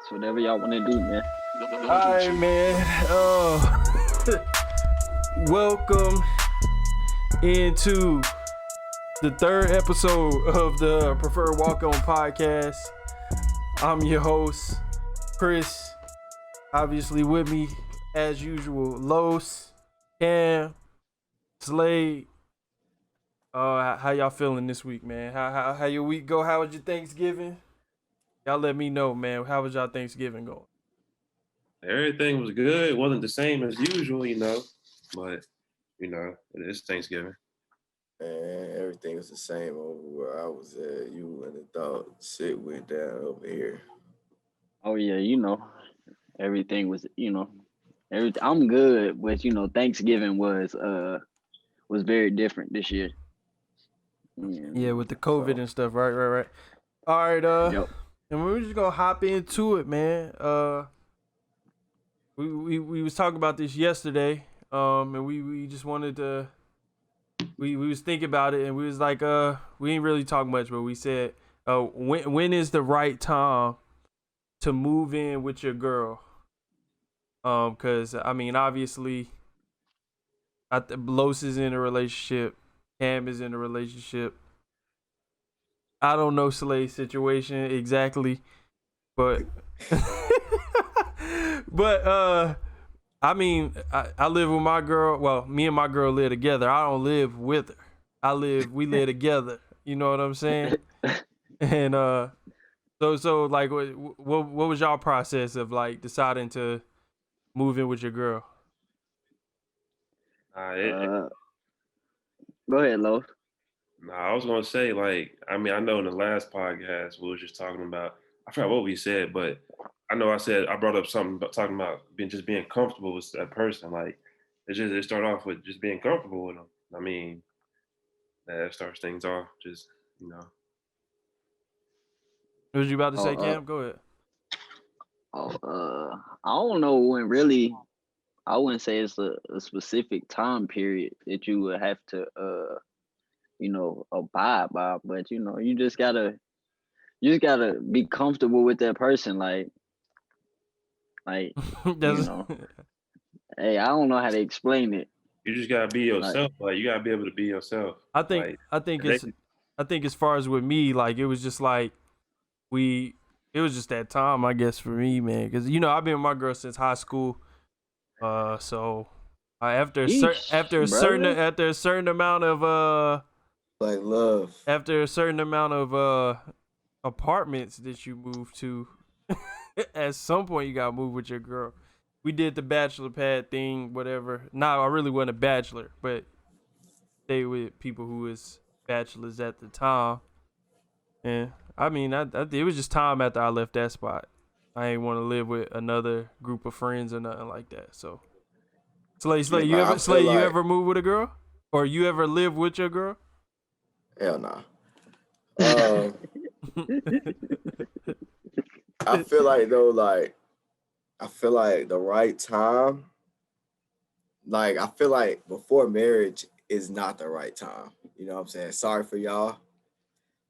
It's whatever y'all want to do, man. All right, man. Welcome into the third episode of the Preferred Walk-On podcast. I'm your host, Chris. Obviously with me, as usual, Los, Cam, Slade. How y'all feeling this week, man? How your week go? How was your Thanksgiving? Y'all let me know, man. How was y'all Thanksgiving going? Everything was good. It wasn't the same as usual, but it is Thanksgiving. And everything was the same over where I was at. You would have thought shit went down over here. Oh yeah, everything was, everything. I'm good, but Thanksgiving was very different this year. Yeah, with the COVID and stuff, right. All right, Yep. and we're just gonna hop into it, man. We was talking about this yesterday, and we just wanted to. We was thinking about it, and we was like, we didn't really talk much, but we said, when is the right time to move in with your girl? Cause I mean, obviously, Los is in a relationship, Cam is in a relationship. I don't know Slade's situation exactly, but I mean, I live with my girl. Well, me and my girl live together. I don't live with her. We live together. You know what I'm saying? And so like, what was y'all process of like deciding to move in with your girl? Go ahead, Lo. I was gonna say, I know in the last podcast we was just talking about. I forgot what we said, but I know I brought up something about talking about being comfortable with that person. Like it start off with just being comfortable with them. I mean, that starts things off. What was you about to say, Cam? Go ahead. I don't know when really. I wouldn't say it's a specific time period that you would have to abide by, but you just gotta be comfortable with that person, like hey, I don't know how to explain it. You just gotta be yourself. Like you gotta be able to be yourself. I think as far as with me, like it was just like it was just that time, I guess, for me, man, because I've been with my girl since high school. So after a certain amount of like love, after a certain amount of apartments that you move to, at some point you gotta move with your girl. We did the bachelor pad thing, whatever. No, I really wasn't a bachelor, but stay with people who was bachelors at the time. And I mean, it was just time after I left that spot. I ain't want to live with another group of friends or nothing like that. So, Slade, you ever move with a girl, or you ever live with your girl? Hell nah. I feel like though, I feel like the right time. Like I feel like before marriage is not the right time. You know what I'm saying? Sorry for y'all.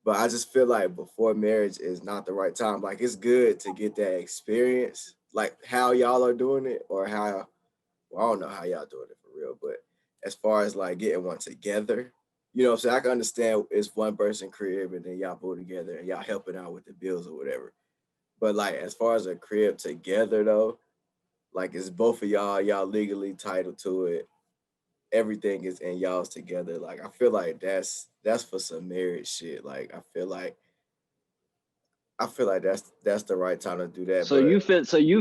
But I just feel like before marriage is not the right time. Like it's good to get that experience, like how y'all are doing it, or I don't know how y'all doing it for real. But as far as like getting one together, you know what I'm saying? I can understand it's one person crib and then y'all move together and y'all helping out with the bills or whatever. But like as far as a crib together though, like it's both of y'all legally titled to it. Everything is in y'all's together. Like I feel like that's for some marriage shit. Like I feel like that's the right time to do that. So you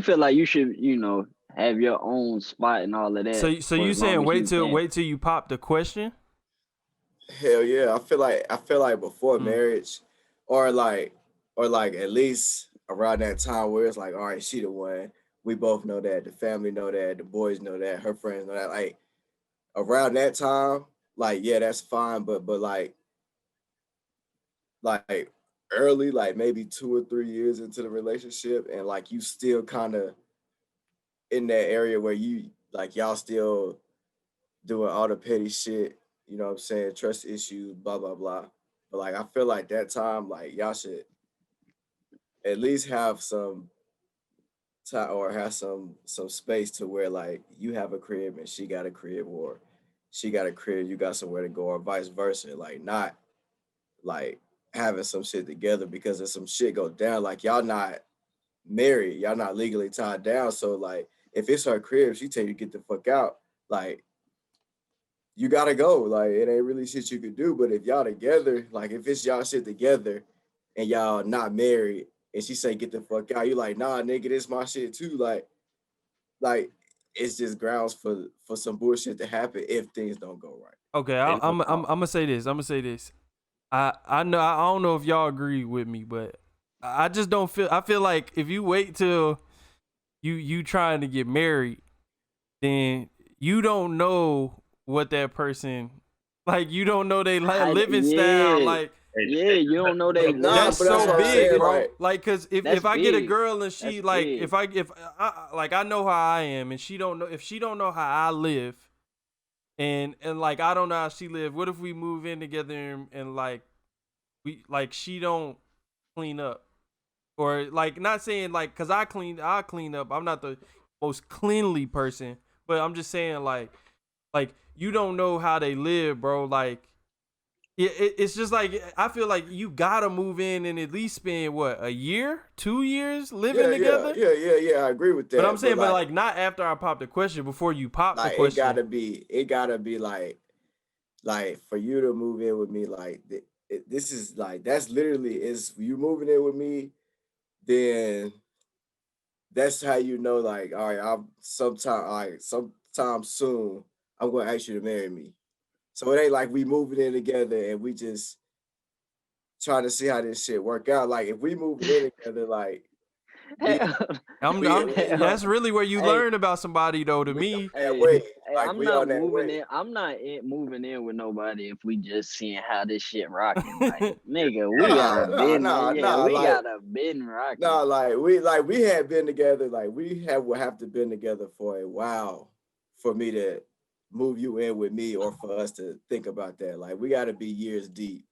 feel like you should have your own spot and all of that. So you saying wait till you pop the question? Hell yeah. I feel like before marriage or like at least around that time where it's like, all right, she the one. We both know that. The family know that. The boys know that. Her friends know that. Like around that time, like yeah, that's fine. But like early, like maybe 2 or 3 years into the relationship, and like you still kind of in that area where you like y'all still doing all the petty shit. You know what I'm saying? Trust issues, blah blah blah. But like I feel like that time, like y'all should at least have some time or have some space to where like you have a crib and she got a crib, or she got a crib, you got somewhere to go, or vice versa. Like not like having some shit together because if some shit go down, like y'all not married, y'all not legally tied down. So like if it's her crib, she tell you to get the fuck out. Like you gotta go. Like it ain't really shit you could do. But if y'all together, like if it's y'all shit together and y'all not married, and she say get the fuck out, you like nah, nigga, this my shit too. Like it's just grounds for some bullshit to happen if things don't go right. Okay, And I'm gonna say this. I'm gonna say this. I know I don't know if y'all agree with me, but I just don't feel. I feel like if you wait till you trying to get married, then you don't know what that person like. You don't know they living style. Yeah, like yeah. You don't know they Nah, that's but that's so what I'm big, saying. bro. Like Like, cause That's if I get a big. girl and she That's like big. if like I know how I am and she don't know if she don't know how I live and like I don't know how she live. What if we move in together and like we like she don't clean up or like not saying like cause I clean up. I'm not the most cleanly person, but I'm just saying like you don't know how they live, bro. Like it's just like I feel like you gotta move in and at least spend what a year, 2 years living together. yeah. I agree with But I'm that. But saying, but like not after I pop the question, before you pop the like question. it gotta be like for you to move in with me, like this is like that's literally is you moving in with me, then that's how you know like all right, sometime soon I'm gonna ask you to marry me. So it ain't like we moving in together and we just trying to see how this shit work out. Like if we moving in together, like we Hell, we That's hell, really where you hey, learn about somebody though. To we on me, that hey, way. hey, Like I'm we not on that moving way. in. I'm not moving in with nobody if we just seeing how this shit rocking. Like, nigga, we gotta been, yeah, we Like gotta been rocking. nah, like we had been together, like we have would have to been together for a while for me to move you in with me or for us to think about that. Like we gotta be years deep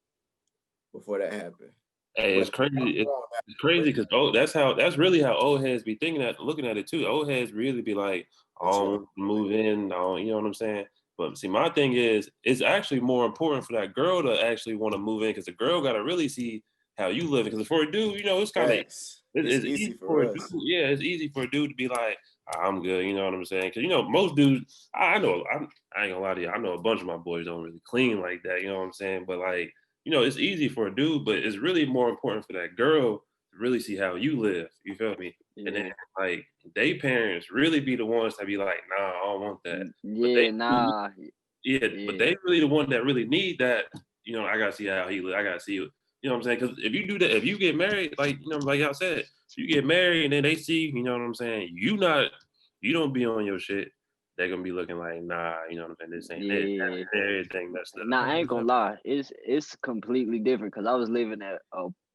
before that happened. hey, But it's crazy. I'm grown It's crazy now. because that's really how old heads be thinking at looking at it too. Old heads really be like, That's oh, I right. want to move in, oh, you know what I'm saying? But see, my thing is, it's actually more important for that girl to actually want to move in because the girl got to really see how you live. Because for a dude, it's kind of Facts. It's it's easy easy for for a dude. us. Yeah, it's easy for a dude to be like, I'm good. You know what I'm saying? Because most dudes, I know, I ain't gonna lie to you. I know a bunch of my boys don't really clean like that. You know what I'm saying? But like, it's easy for a dude, but it's really more important for that girl to really see how you live. You feel me? And then Yeah, like they parents really be the ones that be like, nah, I don't want that. But yeah, nah, yeah, but yeah. they really the one that really need that. I gotta see how he live. I gotta see it. You know what I'm saying? Because if you do that, if you get married, like like y'all said, you get married and then they see, you know what I'm saying? You don't be on your shit. They're gonna be looking like, nah, you know what I'm saying? This ain't it. Yeah. Everything messed up. Nah, I ain't gonna 100%. lie. It's completely different because I was living at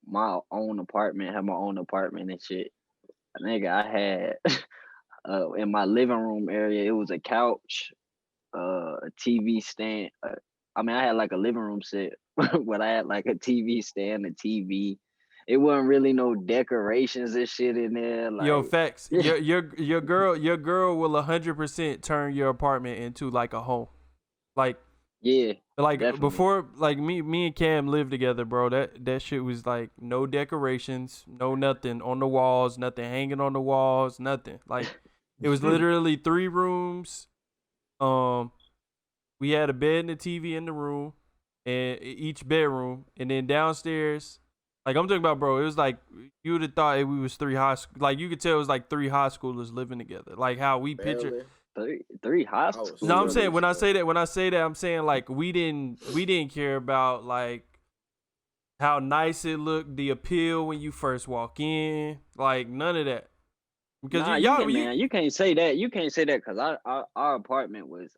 my own apartment, had my own apartment and shit. Nigga, I had in my living room area, it was a couch, a TV stand. I mean, I had like a living room set, but I had like a TV stand, a TV. It wasn't really no decorations and shit in there. Yo, Like, facts. Your girl will 100% turn your apartment into like a home. Like yeah, like definitely. before, like me and Cam lived together, bro. That shit was like no decorations, no nothing on the walls, nothing hanging on the walls, nothing. Like it was literally 3 rooms. Um, we had a bed and a TV in the room, and each bedroom, and then downstairs. Like I'm talking about, bro. It was like you would have thought we was three high school. Like you could tell it was like 3 high schoolers living together. Like how we picture. Barely. Three high I was No, I'm schoolers. saying serious, bro. when I say that, I'm saying like we didn't care about like how nice it looked, the appeal when you first walk in, like none of that. Because Nah, you can't, man. You can't say that. You can't say that because our apartment was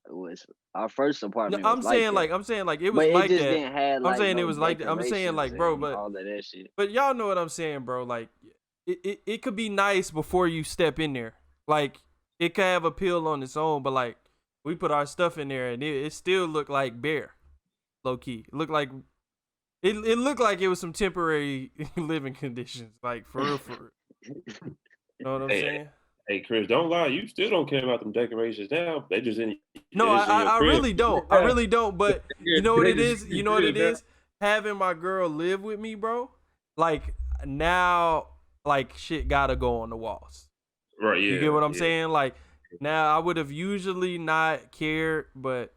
our first no, apartment was like that, I'm saying like it but was it like just that. didn't have I'm like saying it no was like that. I'm saying decorations like, bro, and all of that shit. but y'all know what I'm saying, bro. Like it could be nice before you step in there. Like it could have appeal on its own, but like we put our stuff in there and it still looked like bare, low key. It looked like it looked like it was some temporary living conditions, like for real, for real. You know what I'm Hey, saying? Hey, Chris, don't lie. You still don't care about them decorations now. They just in. No, It's in your I crib. really don't. I really don't. But you know what They it just is? in You your know what it crib now. is? Having my girl live with me, bro. Like now, like shit gotta go on the walls. Right? You Yeah. get what I'm Yeah. saying? Like now, I would have usually not cared, but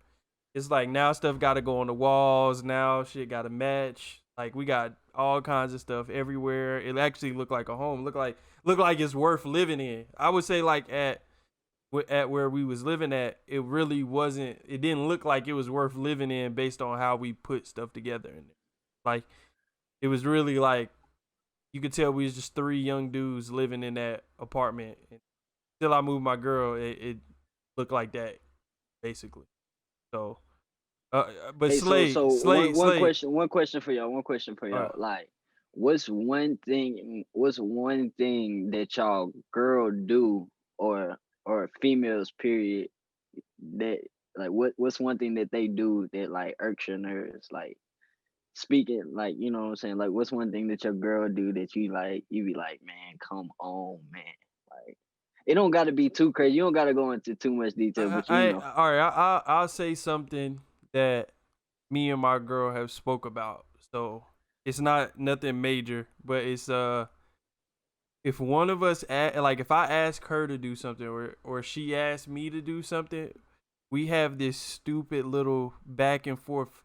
it's like now stuff gotta go on the walls. Now shit gotta match. Like we got all kinds of stuff everywhere. It actually look like a home. Look like it's worth living in. I would say like at where we was living at, it really wasn't. It didn't look like it was worth living in based on how we put stuff together in there. Like it was really like you could tell we was just three young dudes living in that apartment. Until I moved my girl, it looked like that basically. So, but Hey, so one Slade. one question for y'all. One question for y'all. Like, what's one thing? What's one thing that y'all girl do or females period that like what's one thing that they do that like irks your nerves? Like speaking, like you know what I'm saying. Like, what's one thing that your girl do that you be like, man, come on, man. Like, it don't got to be too crazy. You don't got to go into too much detail, but you know. All right. I'll say something that me and my girl have spoke about. So it's not nothing major, but it's if one of us like if I ask her to do something or she asks me to do something, we have this stupid little back and forth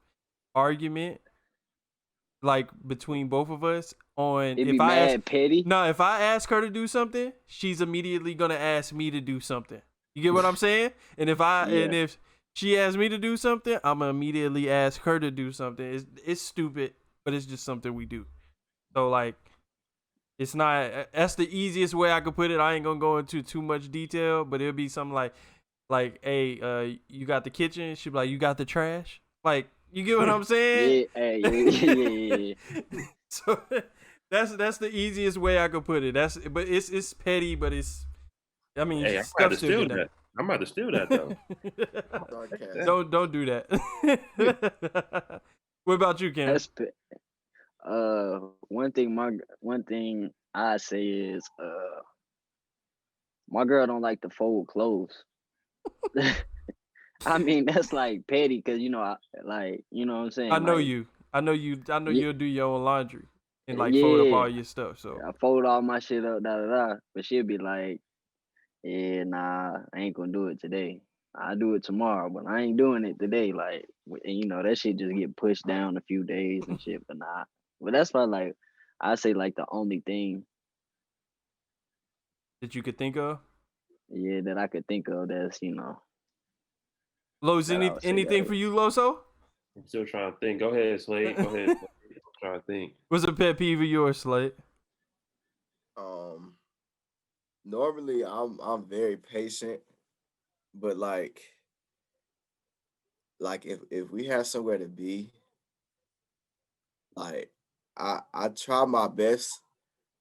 argument like between both of us on It be mad petty. if I ask her to do something, she's immediately gonna ask me to do something. You get what I'm saying? And if she asks me to do something, I'm gonna immediately ask her to do something. It's stupid, but it's just something we do. So like, it's not. That's the easiest way I could put it. I ain't gonna go into too much detail, but it'll be something like, hey, you got the kitchen? She'll be like, you got the trash? Like, you get what I'm saying? Yeah. So that's the easiest way I could put it. But it's petty, but it's. I mean, Hey, I'm stuff about to still steal get that. I'm about to steal that though. Don't do that. What about you, Cam? That's one thing I say is my girl don't like to fold clothes. I mean that's like petty because you know you know what I'm saying. I know like, you. I know you'll do your own laundry and like fold up yeah, all your stuff. So I fold all my shit up, but she'll be like, yeah, nah, I ain't gonna do it today. I'll do it tomorrow, but I ain't doing it today. Like, and you know, that shit just get pushed down a few days and shit. But nah, but that's probably like, I say like the only thing, that you could think of. yeah, that I could think of that's Los, that I would say anything that. for you, Loso? I'm still trying to think. Go ahead, Slade. Go ahead. I'm trying to think. What's a pet peeve of yours, Slade? Normally I'm very patient, but like if we have somewhere to be, like I try my best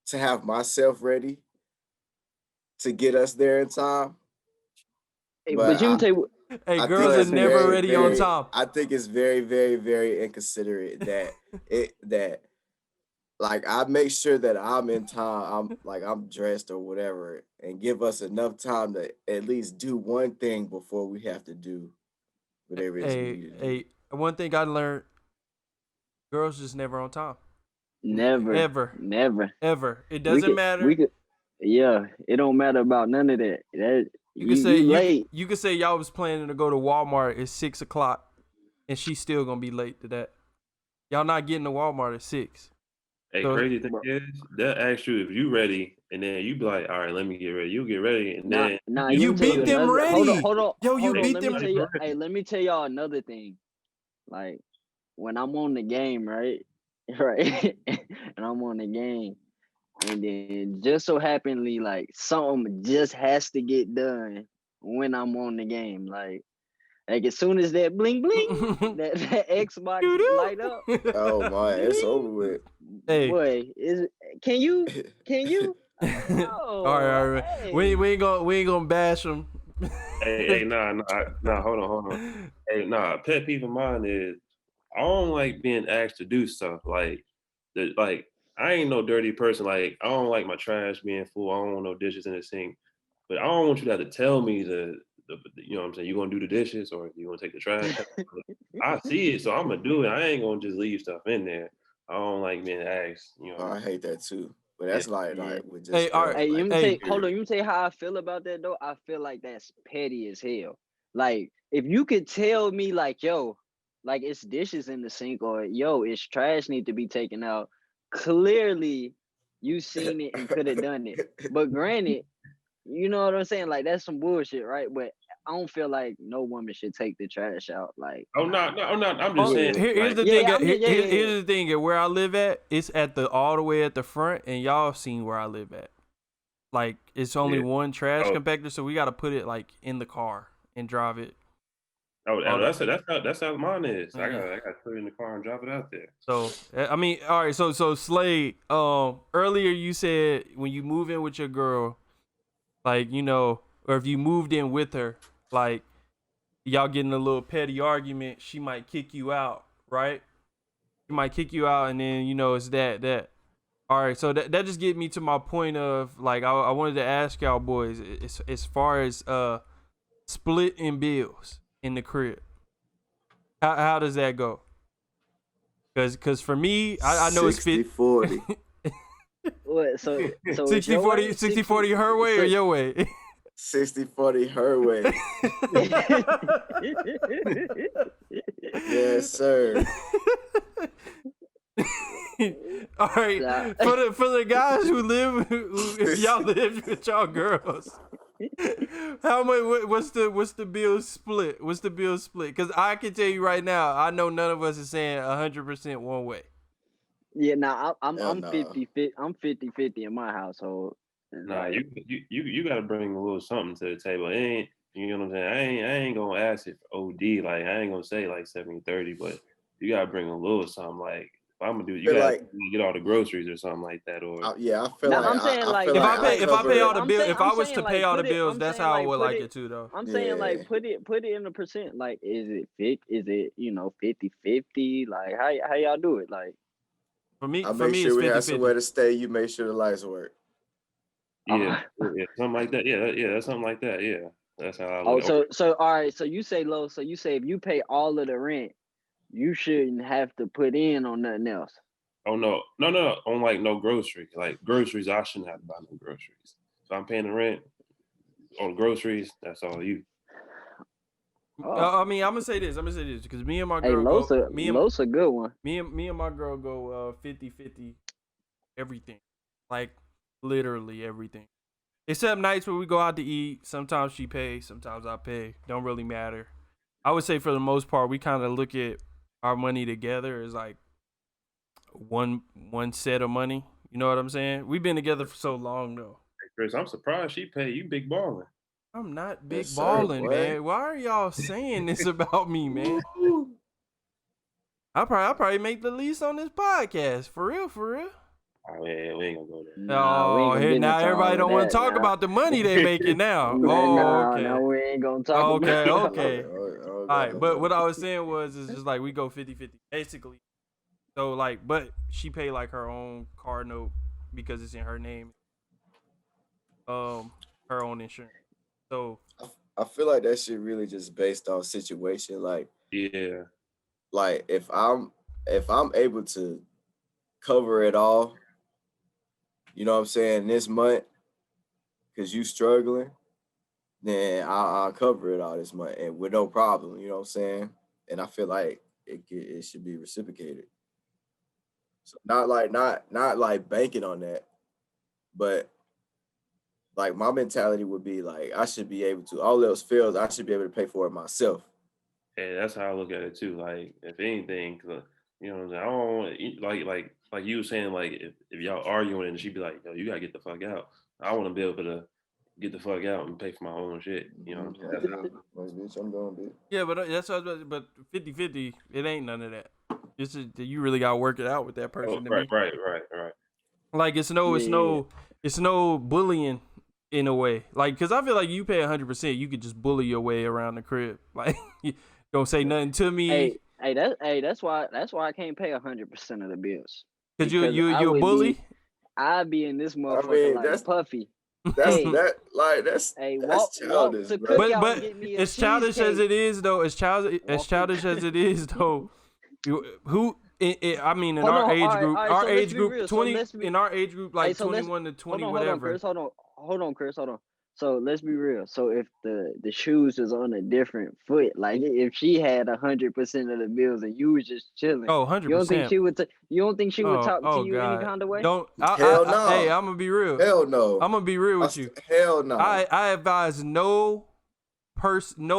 to have myself ready to get us there in time. Hey, But but you can tell you, Hey, I girls think are it's never very, ready on very. time. I think it's very, very, very inconsiderate that like I make sure that I'm in time. I'm dressed or whatever, and give us enough time to at least do one thing before we have to do whatever it is we need to do. One thing I learned: girls just never on time. never, Ever, never. ever. It We doesn't could, matter. we could, yeah. It don't matter about none of that. That You could say you late. you could say y'all was planning to go to Walmart at 6 o'clock, and she's still gonna be late to that. Y'all not getting to Walmart at 6. Hey, So crazy thing is, they'll ask you if you ready, and then you be like, all right, let me get ready. You get ready, and Nah, then nah. you You tell you beat them another. ready. Hold on. Yo, you Hold on. beat Let them. me tell you. Hey, let me tell y'all another thing. Like when I'm on the game, right, right, and I'm on the game, and then just so happenly, like something just has to get done when I'm on the game. Like as soon as that bling bling, that Xbox light up, Oh my, it's over with. Hey. boy, can you? All right. Hey. We ain't gonna bash them. hey, nah, hold on. Hey, nah, a pet peeve of mine is I don't like being asked to do stuff like I ain't no dirty person. Like I don't like my trash being full. I don't want no dishes in the sink. But I don't want you to have to tell me you know what I'm saying, you gonna do the dishes or you gonna take the trash. I see it, so I'm gonna do it. I ain't gonna just leave stuff in there. I don't like being asked, you know. I hate that too. But that's like with just Hey, all right. Hey, like, let me tell you, Hey. hold on. Let me tell you how I feel about that though. I feel like that's petty as hell. Like, if you could tell me, like, yo, like it's dishes in the sink, or yo, it's trash need to be taken out. Clearly, you seen it and could have done it. But granted, you know what I'm saying? Like, that's some bullshit, right? But I don't feel like no woman should take the trash out. Like, I'm not. I'm just saying. Here's the Yeah, thing. yeah, I mean, yeah. Here's the thing. At where I live at, it's at the all the way at the front, and y'all seen where I live at. Like, it's only one trash compactor, so we got to put it like in the car and drive it. That's how mine is. I got to put it in the car and drop it out there. So I mean, all right. So Slade, earlier you said when you move in with your girl, like, you know, or if you moved in with her, like y'all getting a little petty argument, she might kick you out, right? She might kick you out, and then, you know, it's that. All right, so that just get me to my point of, like, I wanted to ask y'all boys, as far as splitting bills in the crib, how does that go? Cause for me, I know it's 60-40. What? So 60-40, 60-40 her way or your way? 60-40 her way. Yes, sir. All right, for the guys if y'all live with y'all girls, how much? What's the bill split? What's the bill split? Because I can tell you right now, I know none of us is saying 100% one way. Yeah, nah, I'm 50-50. I'm 50-50 in my household. Nah, you got to bring a little something to the table. It ain't, you know what I'm saying? I ain't gonna ask if OD. Like, I ain't gonna say like 70-30, but you gotta bring a little something. Like, if I'm gonna do it, you gotta get all the groceries or something like that. Or I feel like I'm saying, like, if I pay all the bills, saying, if I was saying, to like, pay all the put it- bills, I'm that's saying, how I like, would put like it- it too, though. I'm saying, like, put it in a percent. Like, is it 50-50? Like, how y'all do it? Like, For me, I make sure it's we 50-50. have somewhere to stay. You make sure the lights work. yeah, something like that. Yeah, that's something like that. Yeah, that's how I look. so all right. So you say low. So you say if you pay all of the rent, you shouldn't have to put in on nothing else. Oh no, on like no groceries. Like groceries, I shouldn't have to buy no groceries. So I'm paying the rent on groceries. That's all you. I mean, I'm gonna say this because me and my girl Lowe's a good one. Me and my girl go 50-50 everything, like literally everything, except nights where we go out to eat. Sometimes she pays, sometimes I pay. Don't really matter. I would say for the most part, we kind of look at our money together as like one set of money. You know what I'm saying? We've been together for so long though. Hey, Chris, I'm surprised she paid. You big baller. I'm not big Yes, sir, balling, boy. man. Why are y'all saying this about me, man? I'll probably make the least on this podcast. For real. Oh yeah, we ain't gonna go there. Nah, we ain't gonna get now into everybody all don't of want to that talk now. about the money they making now. Okay. No, we ain't gonna talk about Okay. All right, but what I was saying was, is just like we go 50-50 basically. So like, but she paid like her own car note because it's in her name. Her own insurance. So I feel like that shit really just based on situation. Like, Yeah. like if I'm able to cover it all, you know what I'm saying, this month, because you struggling, then I'll cover it all this month and with no problem, you know what I'm saying? And I feel like it should be reciprocated. So not like banking on that, but like my mentality would be like I should be able to, all else fails, I should be able to pay for it myself. Yeah, that's how I look at it too. Like, if anything, you know what I'm saying? I don't want like you were saying, like if y'all arguing and she'd be like, yo, you gotta get the fuck out. I want to be able to get the fuck out and pay for my own shit. You know what I'm saying? Bitch, I'm doing, bitch. yeah, but that's what I was but 50-50, it ain't none of that. It's just that you really gotta work it out with that person. Right. Like it's no bullying in a way. Like, cause I feel like you pay 100%, you could just bully your way around the crib. Like, you don't say nothing to me. That's why I can't pay 100% of the bills. Cause you a bully. I'd be in this motherfucker I mean, like that's- Puffy. That's Hey, that's hey, that's walk childish, to bro. Cookout and But get me a as childish as cheesecake. it is, though, as Walk to childish as it is, though, I mean, in Hold our on. age All group, right. So let's be real. So 20 let's be. in our age group, Hey, like so let's 21 to 20, hold on, whatever. Chris. Hold on, Chris. Hold on. So let's be real. So if the shoes is on a different foot, like if she had 100% of the meals and you was just chilling, Oh, you don't think 100%. she would? You don't think she would talk to Oh you any God. kind of way? Don't Hell hey, no. I'm gonna be real. Hell no. I'm gonna be real with you. Hell no. I advise no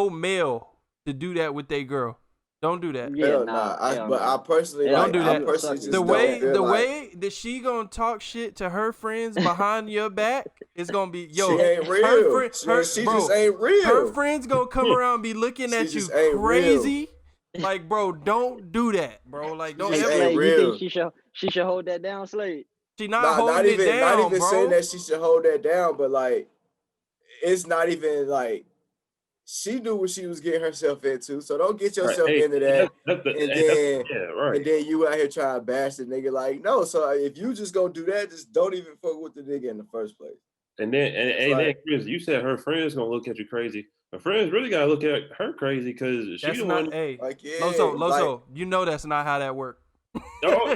male to do that with their girl. Don't do that. Yeah, Hell no. nah, hell But no. I personally Hell Don't do no. I that. You a personally sucker. just don't feel The like way that she gonna talk shit to her friends behind your back is gonna be she yo. ain't Her real. friend, her She just bro. ain't Her real. friends gonna come around and be looking She at you just ain't real. crazy. Like, bro, don't do that, bro. Like, She don't Hey, just ever. ain't Slade, you think real. she should hold that down, Slade? She not Nah, holding it not down, even saying bro. that she should hold that down, but like it's not even like she knew what she was getting herself into. So don't get Right. yourself Hey, into that. that's the, And hey, that's, then yeah, right. and then you out here trying to bash the nigga like no. So if you just gonna do that, just don't even fuck with the nigga in the first place. And then then Like, Chris, you said her friends gonna look at you crazy. Her friends really gotta look at her crazy because she That's the one. not. Hey, like yeah, like Loso. You know that's not how that works. No.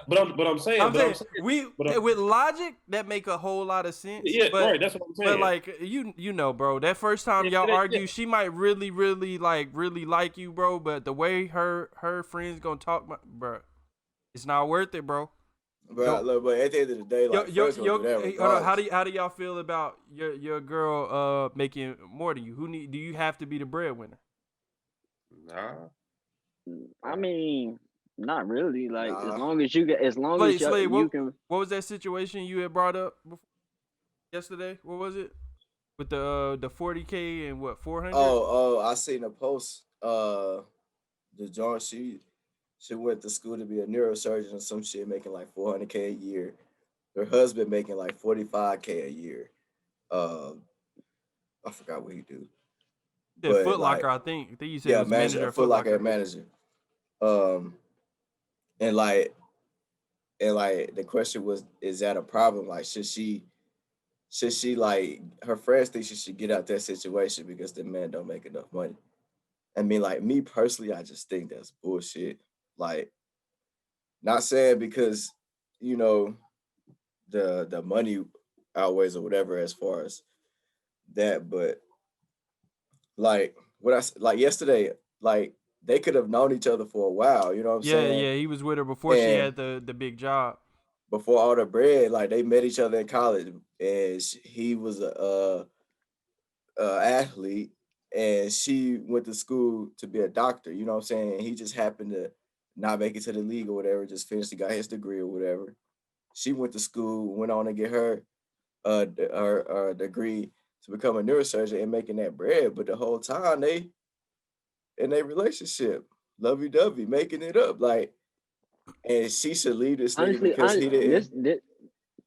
But I'm saying, We but I'm, with logic that make a whole lot of sense. yeah, But right. That's what I'm saying. like you know, bro, that first time y'all Yeah. argue, she might really like you, bro. But the way her friends gonna talk, bro, it's not worth it, bro. but look, but at the end of the day, like friends gonna do that Hey, hold on. regardless. How do y'all feel about your girl making more than you? Do you have to be the breadwinner? Nah. I mean, not really. Like Nah. as long as Slade, you can. what was that situation you had brought up yesterday? What was it with the 40K and what 400? Oh, I seen a post. The joint she went to school to be a neurosurgeon or some shit, making like 400K a year. Her husband making like 45K a year. I forgot what he do, Yeah, but Foot like Locker, I think. You said it yeah, was manager, manager a of Foot Foot Locker Locker. manager. Um, and like the question was, is that a problem? Like, should she like her friends think she should get out that situation because the man don't make enough money? I mean, like me personally, I just think that's bullshit. Like, not saying because you know the money outweighs or whatever as far as that, but like like yesterday, like they could have known each other for a while. You know what I'm saying? Yeah, he was with her before she And had the big job. before all the bread, like they met each other in college, and he was a athlete, and she went to school to be a doctor. You know what I'm saying? He just happened to not make it to the league or whatever. Just finished, got his degree or whatever. She went to school, went on to get her her degree to become a neurosurgeon and making that bread. But the whole time they in a relationship, lovey dovey, making it up like. And she should leave this nigga Honestly, because this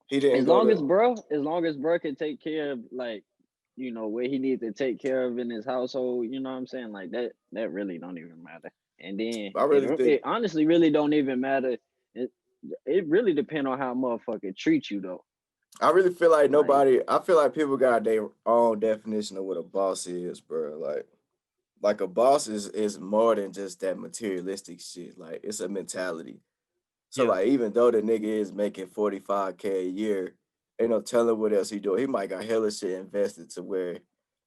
he didn't go to as long as bro can take care of like, what he needs to take care of in his household, you know what I'm saying? Like that really don't even matter. And then I really think it honestly really don't even matter. It really depends on how a motherfucker treats you though. I really feel like Like I feel like people got their own definition of what a boss is, bro. Like a boss is more than just that materialistic shit. Like it's a mentality. So Yeah. like even though the nigga is making 45K a year, ain't no telling what else he doing. He might got hella shit invested to where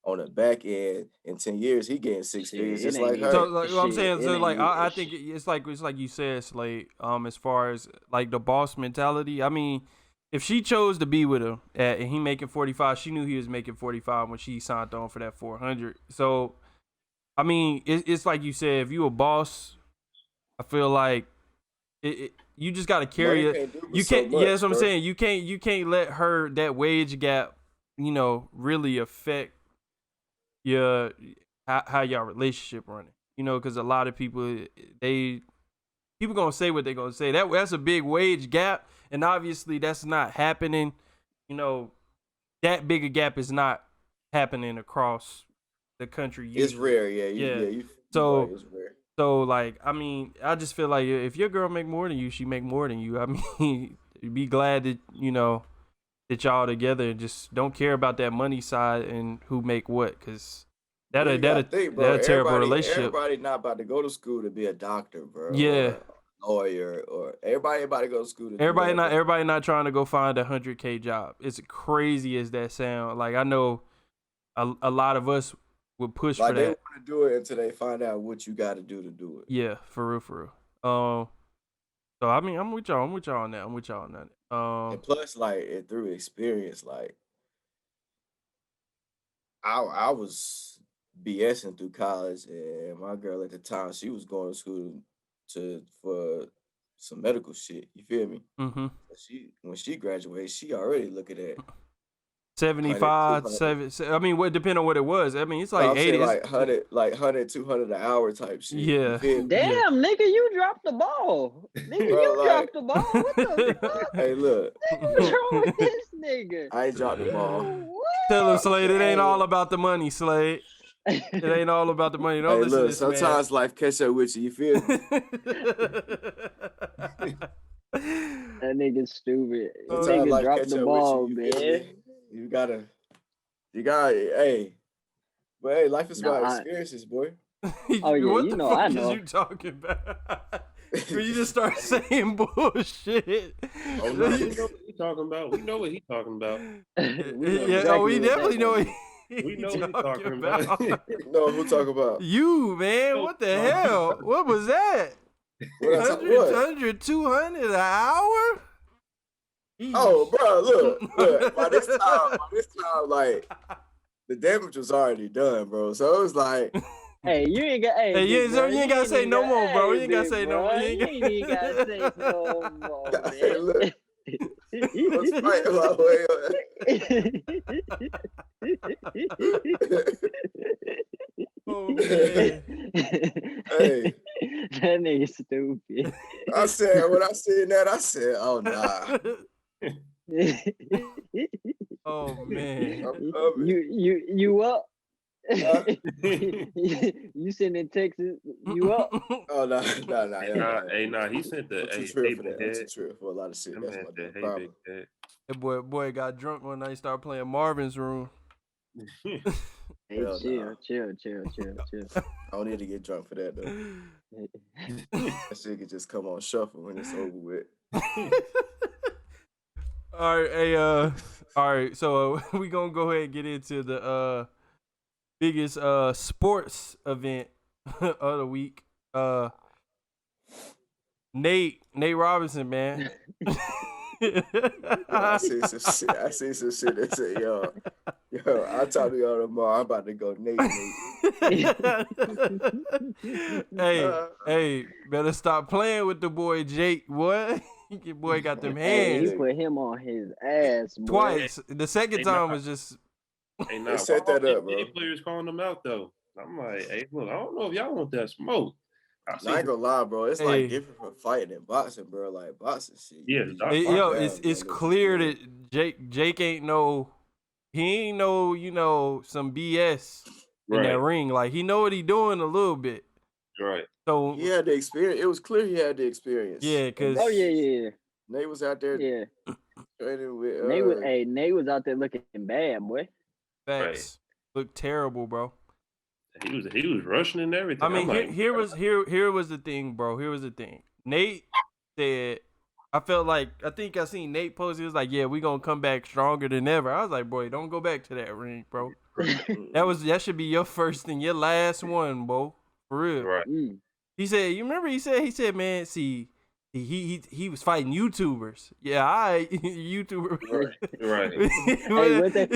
on the back end in 10 years he getting six shit, figures it just ain't like So even her. like what I'm shit. saying, It so ain't like even. I think it's like you said, Slade. As far as like the boss mentality, I mean, if she chose to be with him and he making 45, she knew he was making 45 when she signed on for that 400. So I mean, it's like you said, if you a boss, I feel like you just gotta carry Money it. can't do but You so can't. Yeah, much, that's what I'm bro. saying. You can't let her that wage gap, really affect your how y'all relationship running. Because a lot of people people gonna say what they gonna say. That's a big wage gap, and obviously that's not happening. You know, that big a gap is not happening across the country It's usually. rare, yeah. Yeah. You right, So it's rare. like I mean, I just feel like if your girl make more than you, she make more than you. I mean, be glad that that y'all together and just don't care about that money side and who make what, because that'll a terrible relationship. Everybody not about to go to school to be a doctor, bro. Yeah. Or a lawyer, or everybody about to go to school to everybody not trying to go find a 100K job. It's crazy as that sound. Like, I know a lot of us would push for that. They want to do it until they find out what you got to do it. Yeah, for real. So I mean, I'm with y'all on that. And plus, like, through experience, like, I was BSing through college, and my girl at the time, she was going to school for some medical shit. You feel me? Mm-hmm. When she graduated, she already looking at 75, 70. I mean, what depend on what it was. I mean, it's like 80, like 100, 200 an hour type shit. Yeah. Damn, nigga, you dropped the ball. Nigga, you dropped the ball. What the fuck? Hey, look. What's wrong with this nigga? I ain't dropped the ball. What? Tell him, Slade, it ain't all about the money, Slade. It ain't all about the money. Don't listen to this, sometimes life catch up with you. You feel me? That nigga's stupid. Sometimes Nigga dropped the ball, man. You gotta, hey. But hey, life is about experiences, boy. Oh yeah, what you the know, fuck I know. is you talking about? When you just start saying bullshit. Oh, no, we know what he's talking about. We know what he's talking about. We definitely know what we know what he's talking about. No, who talking about? You, man. What the hell? What was that? 100, 200 an hour? Oh, bro, look. By this time, like, the damage was already done, bro. So it was like, hey, you ain't got. Hey, you ain't gotta say no more, bro. You ain't gotta say no more. You ain't even gotta say no more, man. Hey, look. Let's fight my way on. Oh, man. Hey, that nigga stupid. I said, when I seen that, I said, oh, nah. Oh, man. You up? You sitting in Texas? You up? Oh, no. Hey, he sent the I'm too true for a lot of shit. That's my problem. That boy got drunk one night, started playing Marvin's Room. Hey, chill. I don't need to get drunk for that, though. That shit could just come on shuffle when it's over with. All right. So we gonna go ahead and get into the biggest sports event of the week. Nate Robinson, man. I see some shit that say, yo, I'll talk to y'all tomorrow. I'm about to go Nate. Hey, better stop playing with the boy Jake, boy. Your boy got them hands. He put him on his ass, boy. Twice. The second time was just. They set that up, bro. Players calling them out though. I'm like, hey, look, I don't know if y'all want that smoke. I ain't gonna lie, bro. It's like different from fighting and boxing, bro. Like boxing shit. Yeah, it's clear that Jake ain't he ain't no some BS in that ring. Like, he know what he doing a little bit. Right. So he had the experience. It was clear he had the experience. Yeah, because Nate was out there. Yeah. Training with Nate was out there looking bad, boy. Facts. Looked terrible, bro. He was rushing and everything. I mean, here was the thing, bro. Here was the thing. Nate said, I think I seen Nate post. He was like, "Yeah, we gonna come back stronger than ever." I was like, "Boy, don't go back to that ring, bro. that should be your first and your last one, bro. For real." Right. He said, "You remember?" He said, "Man, see." He was fighting YouTubers. Yeah, YouTuber. Right. What they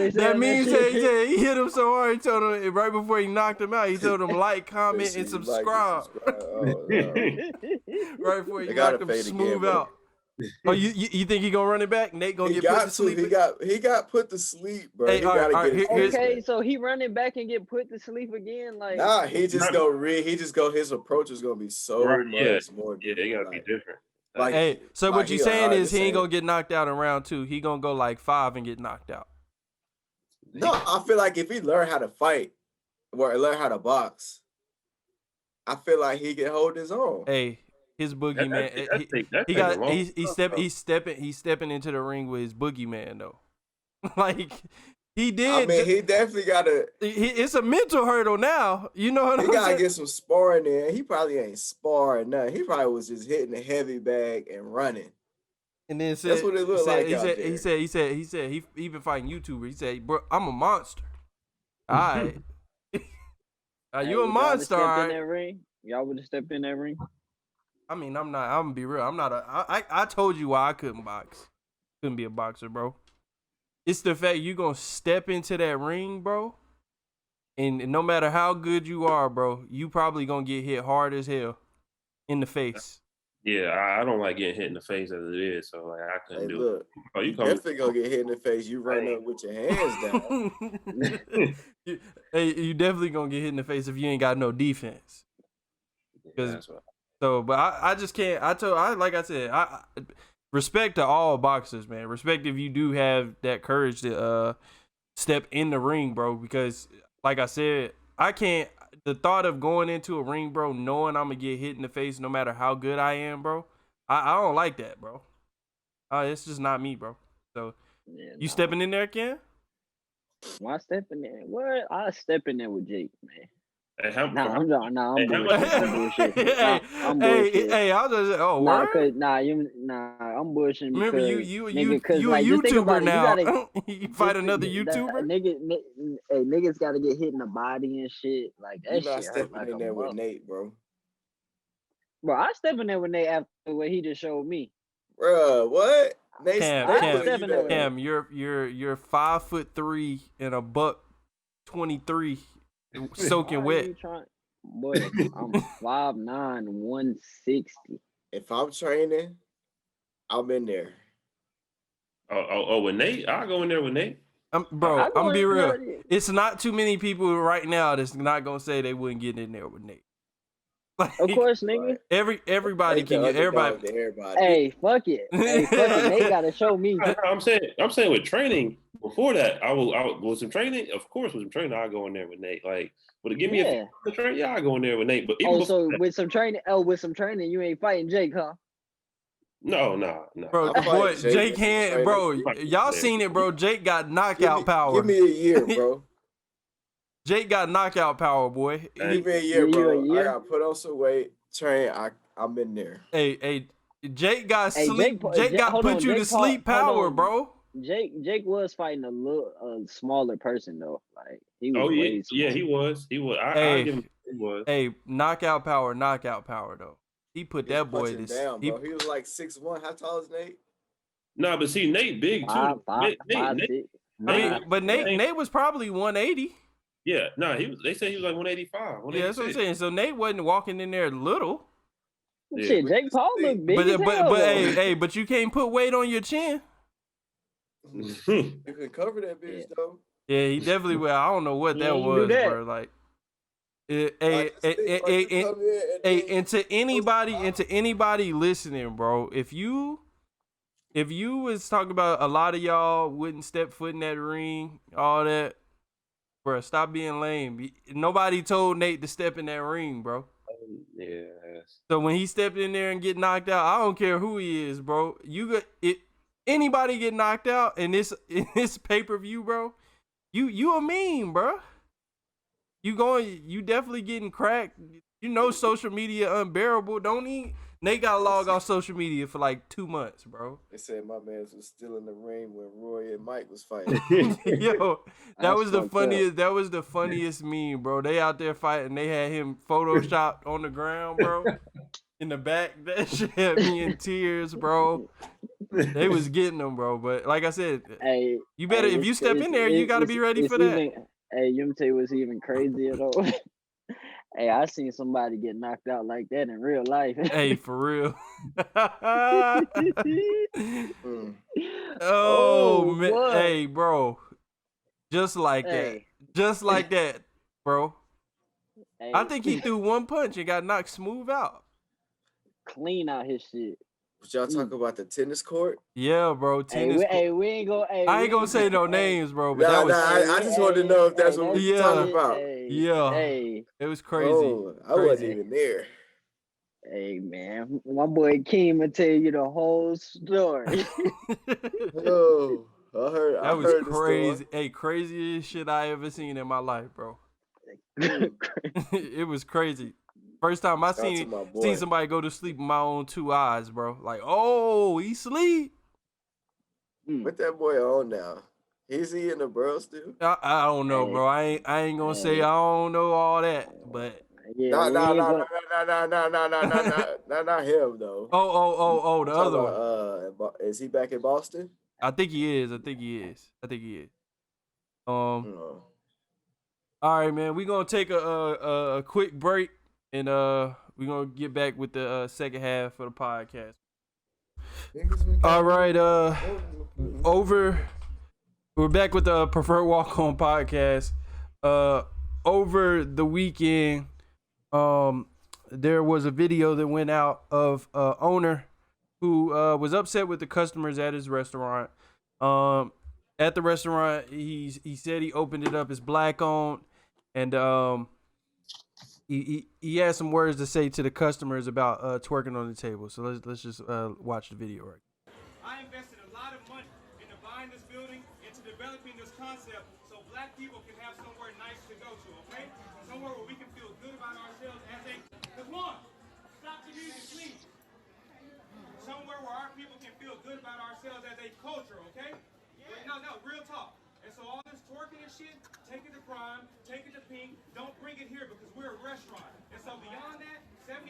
that means he hit him so hard. He told him right before he knocked him out. He told him like, comment, and subscribe. Oh, no. Right before he knocked him smooth out. Oh, you think he gonna run it back? Nate gonna get put to sleep? He got put to sleep, bro. Hey, okay, so he running back and get put to sleep again? Like, nah, he just go. His approach is gonna be so much more. Yeah, they gotta be different. Like, hey, so what you saying is he ain't gonna get knocked out in round 2. He gonna go like 5 and get knocked out. No, I feel like if he learn how to fight or learn how to box, I feel like he can hold his own. Hey, his boogeyman. He's stepping into the ring with his boogeyman though. Like he did. I mean, he definitely gotta. It's a mental hurdle now. You know what I'm saying? He gotta get some sparring in. He probably ain't sparring nothing. He probably was just hitting the heavy bag and running. And then that's what it looked like. He said he been fighting YouTubers. He said, "Bro, I'm a monster." All right. Are you a monster? All right. In that ring? Y'all would have stepped in that ring? I mean, I'm gonna be real. I'm not I told you why I couldn't box. Couldn't be a boxer, bro. It's the fact you gonna step into that ring, bro. And no matter how good you are, bro, you probably gonna get hit hard as hell in the face. Yeah, I don't like getting hit in the face as it is, so like I couldn't do it. Oh, you definitely gonna get hit in the face. You run up with your hands down. Hey, you definitely gonna get hit in the face if you ain't got no defense. That's right. So, but I just can't. Like I said, I respect to all boxers, man. Respect if you do have that courage to step in the ring, bro. Because, like I said, I can't. The thought of going into a ring, bro, knowing I'm gonna get hit in the face no matter how good I am, bro. I don't like that, bro. It's just not me, bro. So, you stepping in there, Ken? Why stepping in? What? I step in there with Jake, man. Hey, I'm bullshit. I'm bullshit. Hey, I was just I'm bullshitting because remember you a YouTuber now. You fight another YouTuber. Niggas got to get hit in the body and shit like that. You're not stepping in there with Nate, bro. Bro, I step in there with Nate after what he just showed me. Bro, what? Cam, you're 5'3" and a $123. Soaking wet. Boy, I'm 5'9", 160. If I'm training, I'm in there. Oh, with Nate? I'll go in there with Nate. Bro, I'm gonna be real. It's not too many people right now that's not gonna say they wouldn't get in there with Nate. Like, of course, nigga. Everybody can get everybody. Hey, fuck it. Nate gotta show me. I'm saying with training. Before that, I will with some training. Of course, with some training, I'll go in there with Nate. Like, but to give me a training, I'll go in there with Nate. But with some training, you ain't fighting Jake, huh? No. Bro, boy, Jake can't, bro. Y'all seen it, bro. Jake got knockout power. Give me a year, bro. Jake got knockout power, boy. Give me a year, bro. I got put on some weight, train. I'm in there. Hey, Jake got sleep. Jake got put you to sleep power, bro. Jake was fighting a smaller person though. Like he was. He was. He was. Hey, knockout power though. He put that boy down, bro. He was like 6'1". How tall is Nate? No, but see, Nate big too. Nate was probably 180. Yeah, they said he was like 185. Yeah, that's what I'm saying. So Nate wasn't walking in there little. Yeah. Shit, Jake Paul look big. But you can't put weight on your chin. You can cover that bitch though. Yeah, he definitely will. I don't know what that was, bro. Like, and to anybody listening, bro, if you was talking about a lot of y'all wouldn't step foot in that ring, all that, bro, stop being lame. Nobody told Nate to step in that ring, bro. Yeah. So when he stepped in there and get knocked out, I don't care who he is, bro. Anybody get knocked out in this pay-per-view, bro, you a meme, bro. You definitely getting cracked. You know social media unbearable. Nate got to log off social media for like 2 months, bro. They said my man was still in the ring when Roy and Mike was fighting. Yo, that was the funniest meme, bro. They out there fighting. They had him photoshopped on the ground, bro. In the back, that shit had me in tears, bro. They was getting them, bro. But like I said, you better if you step in there, you got to be ready for that. Hey, you tell you what's even crazier though. Hey, I seen somebody get knocked out like that in real life. Hey, for real. Man. What? Hey, bro. Just like that, bro. Hey. I think he threw one punch and got knocked smooth out. Clean out his shit. But y'all talk about the tennis court? Yeah, bro. Tennis court. We ain't gonna. I ain't gonna say no names, bro. But I just wanted to know if that's what we were talking about. Yeah. It was crazy. I wasn't even there. Hey man, my boy Keem will tell you the whole story. Oh, I That was heard the story. crazy. Hey, craziest shit I ever seen in my life, bro. It was crazy. First time I Shout out to seen my seen boy. somebody go to sleep with my own two eyes, bro. Like, oh, he sleep. What that boy on now? Is he in the borough still? I don't know, Hey, bro. I ain't gonna say hey, I don't know all that, but yeah, Nah, we nah, ain't nah, nah, gonna. nah, nah, nah, nah, nah, nah, nah, not him though. oh, the I'm talking other one. about. Is he back in Boston? I think he is. Um, No. all right, man. We gonna take a quick break, and we gonna get back with the second half of the podcast. All right, over. We're back with the Preferred Walk-On podcast. Over the weekend, there was a video that went out of owner who was upset with the customers at his restaurant. At the restaurant, he said he opened it up as black owned, and he had some words to say to the customers about twerking on the table. So let's just watch the video right. I invested a lot of money into buying this building, into developing this concept, so black people can have somewhere nice to go to, okay? Somewhere where we can feel good about ourselves as a, come on, stop the music, please. Somewhere where our people can feel good about ourselves as a culture, okay? No, real talk. And so all this twerking and shit, take it to crime, take it to pink, don't bring it here because we're a restaurant. And so beyond that, 75%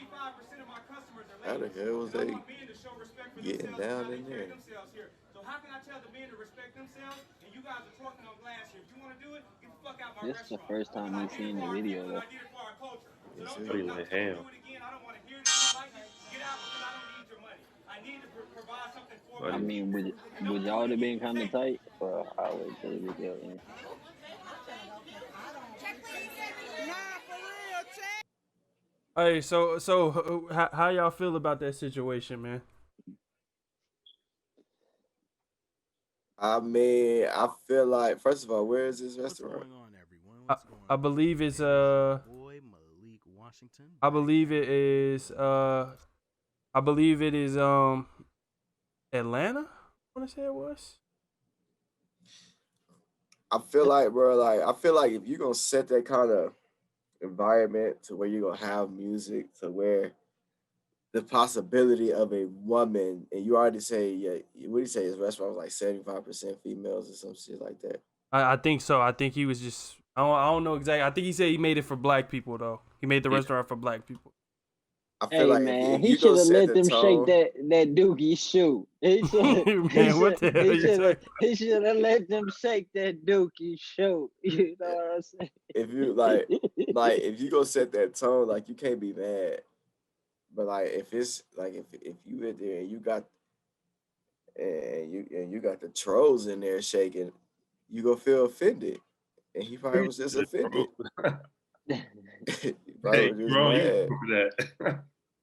of my customers are How the ladies. hell was And I they want men to show respect for getting themselves and down how they in carry there? themselves here. So how can I tell the men to respect themselves and you guys are twerking on glass here? If you want to do it, get the fuck out my This is the restaurant. first time Because I we did it seen the for our video people and though. I did it for our culture. So Yes, don't sir. do He it. went Don't ham. do it again. I don't want to hear this. I don't like it. Get out because I don't need your money. I need to provide something for But I my mean, people. And would don't do y'all it have again. been kind of Thank you. tight? Or I wait till the video end. Hey, so how y'all feel about that situation, man? I mean, I feel like first of all, where is this What's restaurant? going on, everyone? What's going on? I believe it's Your boy Malik Washington. I believe it is Atlanta. I want to say it was. I feel like, bro, I feel like if you're gonna set that kind of environment to where you're gonna have music to where the possibility of a woman, and you already say, yeah, what do you say his restaurant was like 75% females or some shit like that. I think so. I think he was just. I don't know exactly. I think he said he made it for black people though. He made the Yeah. restaurant for black people. I feel Hey like man, if he you should gonna have set let the them shake tone, that dookie shoot. He Man, what the hell you talking? he should have let them shake that dookie shoot. You know what I'm saying? if you like if you gonna set that tone, like you can't be mad. But like if it's like if you in there and you got the trolls in there shaking, you gonna feel offended. And he probably was just offended. He probably Hey, was just bro, you mad. for that.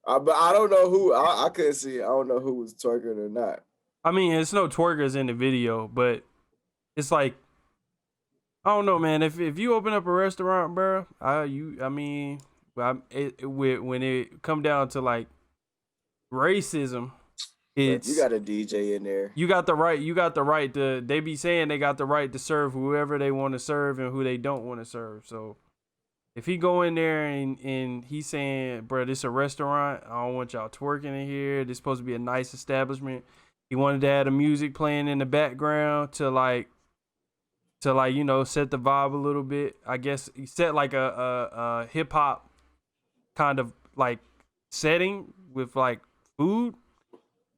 But I don't know who I couldn't see. I don't know who was twerking or not. I mean, it's no twerkers in the video, but it's like I don't know, man. If you open up a restaurant, bro, when it come down to like racism, But you it's got a DJ in there. you got the right to. They be saying they got the right to serve whoever they want to serve and who they don't want to serve. So if he go in there and he's saying, bro, this a restaurant. I don't want y'all twerking in here. This supposed to be a nice establishment. He wanted to have the music playing in the background to you know set the vibe a little bit. I guess he set like a hip hop kind of like setting with like food.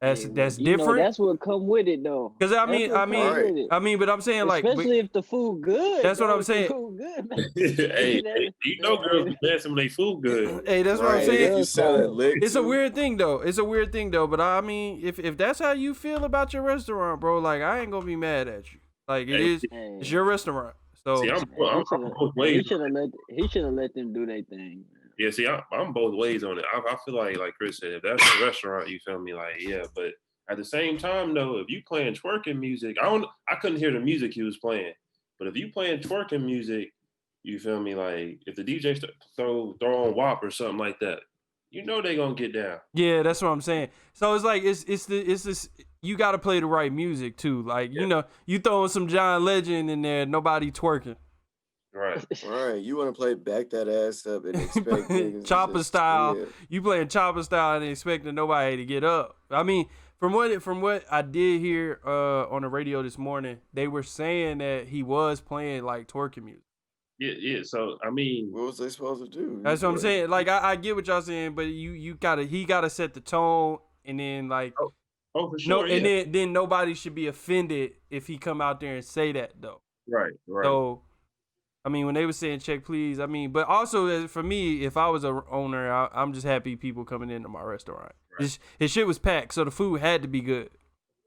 That's Hey, that's you know different. that's what come with it though. Cause That's what come Right. with it. but I'm saying like, Especially if the food good. That's what though. I'm If the saying. food good, man. Hey, you know girls be dancing when they food good. hey, that's what I'm Right. Hey, And saying. if you that's selling fire. lick It's a too, weird thing though. But I mean, if that's how you feel about your restaurant, bro, like I ain't gonna be mad at you. Like it Hey, is, Hey, it's your restaurant. So See, I'm he both ways. should have let them do their thing. Man. Yeah, see, I'm both ways on it. I feel like Chris said, if that's a restaurant, you feel me, like yeah. But at the same time, though, if you playing twerking music, I couldn't hear the music he was playing. But if you playing twerking music, you feel me, like if the DJ throw on WAP or something like that, You know they gonna get down. Yeah, that's what I'm saying. So it's like it's this you got to play the right music too. Like you know, you throwing some John Legend in there, nobody twerking. Right. Right. You want to play back that ass up and expect niggas to Chopper just style. chill. You playing chopper style and expecting nobody to get up. I mean, from what I did hear on the radio this morning, they were saying that he was playing like twerking music. Yeah. So I mean, What was they supposed to do? That's what I'm saying. Like I get what y'all saying, but he gotta set the tone, and then like oh for sure. no, and yeah. then nobody should be offended if he come out there and say that though. Right. So, I mean, when they were saying check please, I mean, but also for me, if I was a owner, I'm just happy people coming into my restaurant. Right. His shit was packed, so the food had to be good.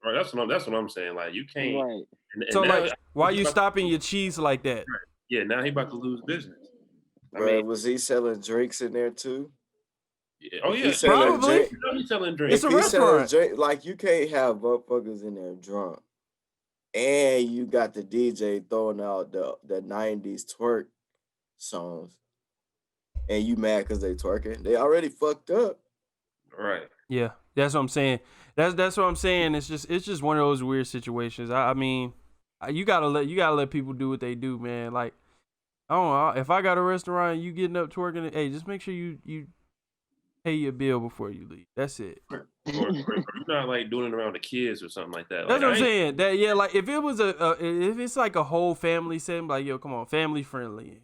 Right. That's what I'm saying. Like you can't. Right. And So now, like, why you stopping your cheese like that? Right. Yeah. Now he about to lose business. I Bro, mean, was he selling drinks in there too? yeah. Oh If yeah. he's selling Probably. drink- You know he's selling drinks. It's a if he's selling restaurant. drink, like you can't have motherfuckers in there drunk, and you got the DJ throwing out the '90s twerk songs, and you mad because they twerking? They already fucked up. Right. Yeah, that's what I'm saying. That's what I'm saying. It's just one of those weird situations. I mean, you gotta let people do what they do, man. Like, I don't know, if I got a restaurant and you getting up twerking, hey, just make sure you pay your bill before you leave. That's it. Or you're not like doing it around the kids or something like that. That's Like, what I'm saying. That yeah, like if it was if it's like a whole family setting, like yo, come on, family friendly.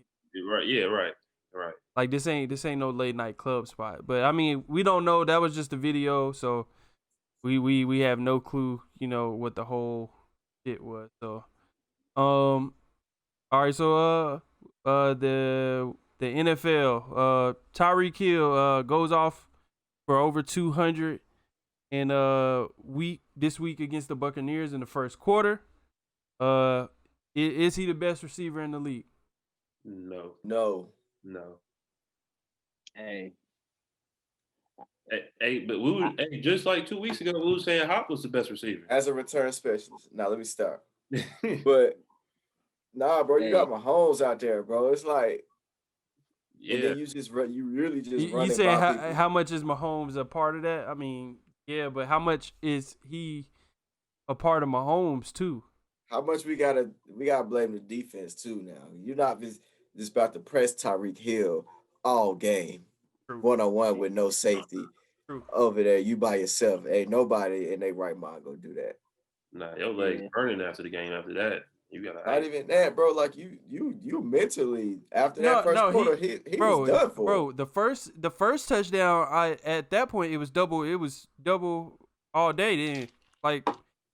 Right. Yeah. Right. Like this ain't no late night club spot. But I mean, we don't know. That was just a video, so we have no clue, you know, what the whole shit was. So, all right. So the NFL, Tyreek Hill goes off for over 200 in this week against the Buccaneers in the first quarter. Is he the best receiver in the league? No. Hey, But we were just like 2 weeks ago. We were saying Hop was the best receiver. As a return specialist. Now let me stop. But nah, bro, you got Mahomes out there, bro. It's like, Yeah. and then you really just You running saying by people. how much is Mahomes a part of that? I mean, yeah, but how much is he a part of Mahomes too? How much we gotta blame the defense too now. You're not just about to press Tyreek Hill all game, True. 1-on-1 with no safety. True. Over there, you by yourself. Ain't nobody in their right mind gonna do that. Nah, your legs burning after the game. After that, you gotta. Not even that, bro. Like you mentally after that first quarter, he was done for. Bro, the first touchdown, at that point it was double all day. Then like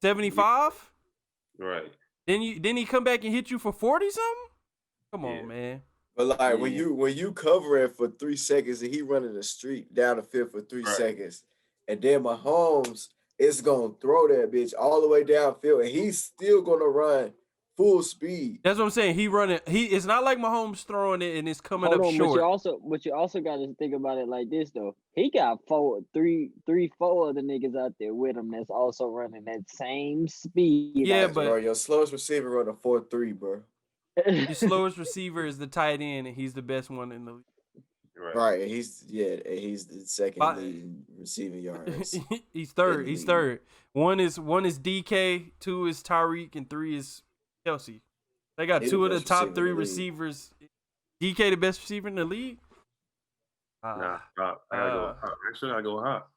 75. Right. Then he come back and hit you for 40 something. Come on, man. But like when you covering for 3 seconds and he running the street down the field for 3 seconds, and then Mahomes is gonna throw that bitch all the way downfield, and he's still gonna run full speed. That's what I'm saying. It's not like Mahomes throwing it and it's coming up short. But you also got to think about it like this though. He got 4 other niggas out there with him that's also running that same speed. Yeah, but bro, your slowest receiver run a 4.3, bro. Your slowest receiver is the tight end, and he's the best one in the league. Right, and he's the second leading receiving yards. He's third. One is DK, 2 is Tyreek, and 3 is Kelsey. They got 2 of the top 3 receivers. DK the best receiver in the league? Nah, I gotta go Hop. Actually, I go Hop.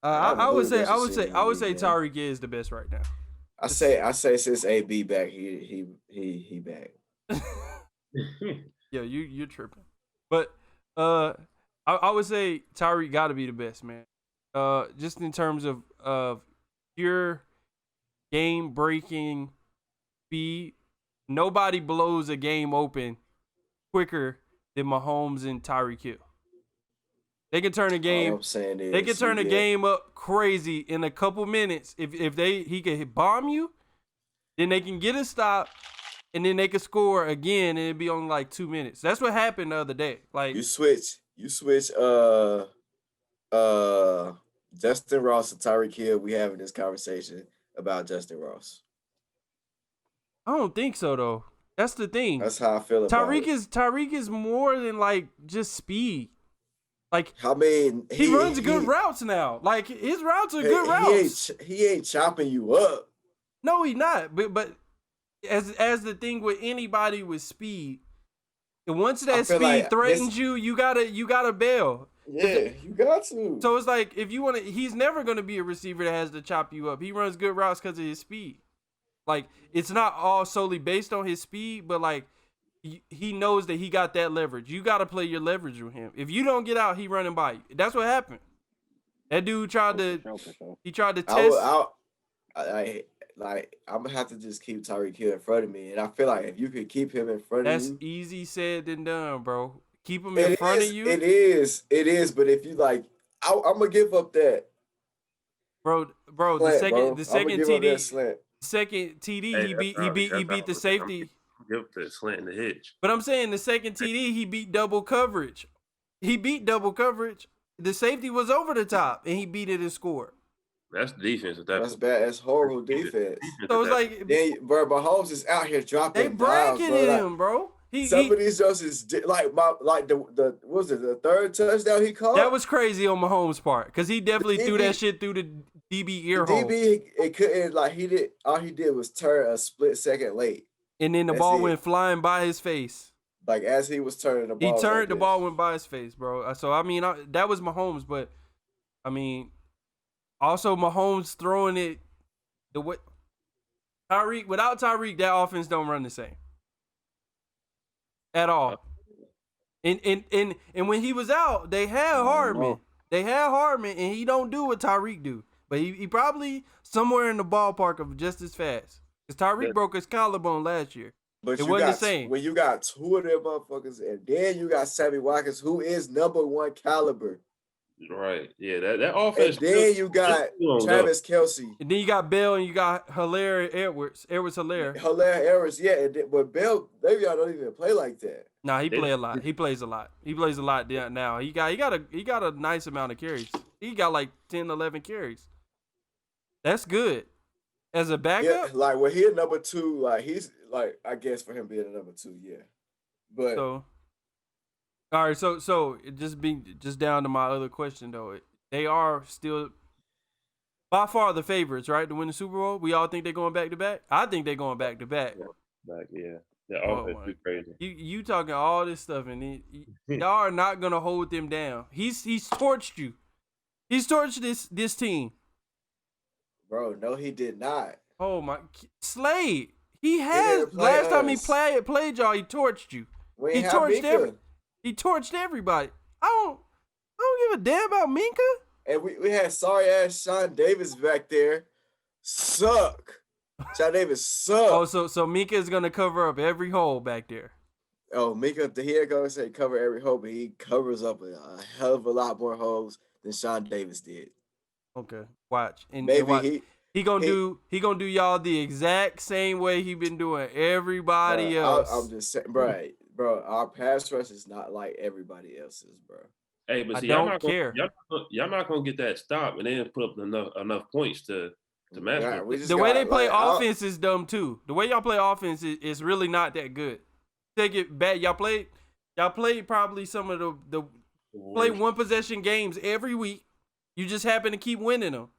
I would say Tyreek is the best right now. I say since AB back, he back. Yeah, you're tripping. But I would say Tyreek got to be the best, man. Just in terms of pure game breaking speed, nobody blows a game open quicker than Mahomes and Tyreek Hill. They can turn a game. They can turn a game up crazy in a couple minutes. If he can bomb you, then they can get a stop, and then they can score again, and it'd be only like 2 minutes. That's what happened the other day. Like you switch Justin Ross and Tyreek Hill. We having this conversation about Justin Ross. I don't think so though. That's the thing. That's how I feel about Tyreek is more than like just speed. Like, I mean, he runs good routes now. Like, his routes are good routes. He ain't chopping you up. No, he's not. But as the thing with anybody with speed, and once that speed threatens you, you gotta bail. Yeah, you got to. So it's like, if you want to, he's never gonna be a receiver that has to chop you up. He runs good routes because of his speed. Like, it's not all solely based on his speed, but like, he knows that he got that leverage. You got to play your leverage with him. If you don't get out, he running by you. That's what happened. That dude tried to test. I'm gonna have to just keep Tyreek Hill in front of me, and I feel like if you could keep him in front of you, that's easy said than done, bro. Keep him in front of you. It is. But if you like, I'm gonna give up that, bro. Slant, the second TD, he beat the safety. Give the slant and the hitch. But I'm saying the second TD, he beat double coverage. The safety was over the top, and he beat it and scored. That's defense. That's bad. That's horrible defense. So it's like, bro, Mahomes is out here dropping. They bracketed him, bro. Some of these jokes is the was it the third touchdown he caught? That was crazy on Mahomes' part because he definitely threw that shit through the DB ear hole. DB, it couldn't all he did was turn a split second late. And then the ball went flying by his face. Like, as he was turning the ball. The ball went by his face, bro. So, I mean, that was Mahomes. But, I mean, also Mahomes throwing it the way. Without Tyreek, that offense don't run the same. At all. And when he was out, they had Hardman. And he don't do what Tyreek do. But he probably somewhere in the ballpark of just as fast. Because Tyreek broke his collarbone last year. But it wasn't the same. When you got two of them motherfuckers, and then you got Sammy Watkins, who is number one caliber. Right. Yeah, that offense. And then you got Travis Kelce. And then you got Bell and you got Hilaire Edwards. Hilaire Edwards, yeah. But Bell, maybe y'all don't even play like that. Nah, he plays a lot. He plays a lot now. He got a nice amount of carries. He got like 10, 11 carries. That's good. As a backup? Yeah, like when he a number two, like he's like, I guess for him being a number two, yeah. But all right, so it just down to my other question though. They are still by far the favorites, right, to win the Super Bowl. We all think they're going back to back. I think they're going back to back. Yeah. The offense is crazy. You talking all this stuff, and y'all are not gonna hold them down. He's torched you. He's torched this team. Bro, no, he did not. Oh my, Slade. He has. Last time he played y'all, he torched you. He torched everybody. I don't give a damn about Minka. And we had sorry ass Sean Davis back there. Suck. Sean Davis suck. Oh, so Minka is gonna cover up every hole back there. Oh, Minka, here goes say cover every hole, but he covers up a hell of a lot more holes than Sean Davis did. Okay, watch. And maybe watch. He gonna do y'all the exact same way he been doing everybody else. I'm just saying, bro. Our pass rush is not like everybody else's, bro. Hey, but see, I don't care. Y'all not gonna get that stop, and they didn't put up enough points to match. The way they play offense is dumb too. The way y'all play offense is really not that good. Take it back. Y'all played probably some of the play one possession games every week. You just happen to keep winning them.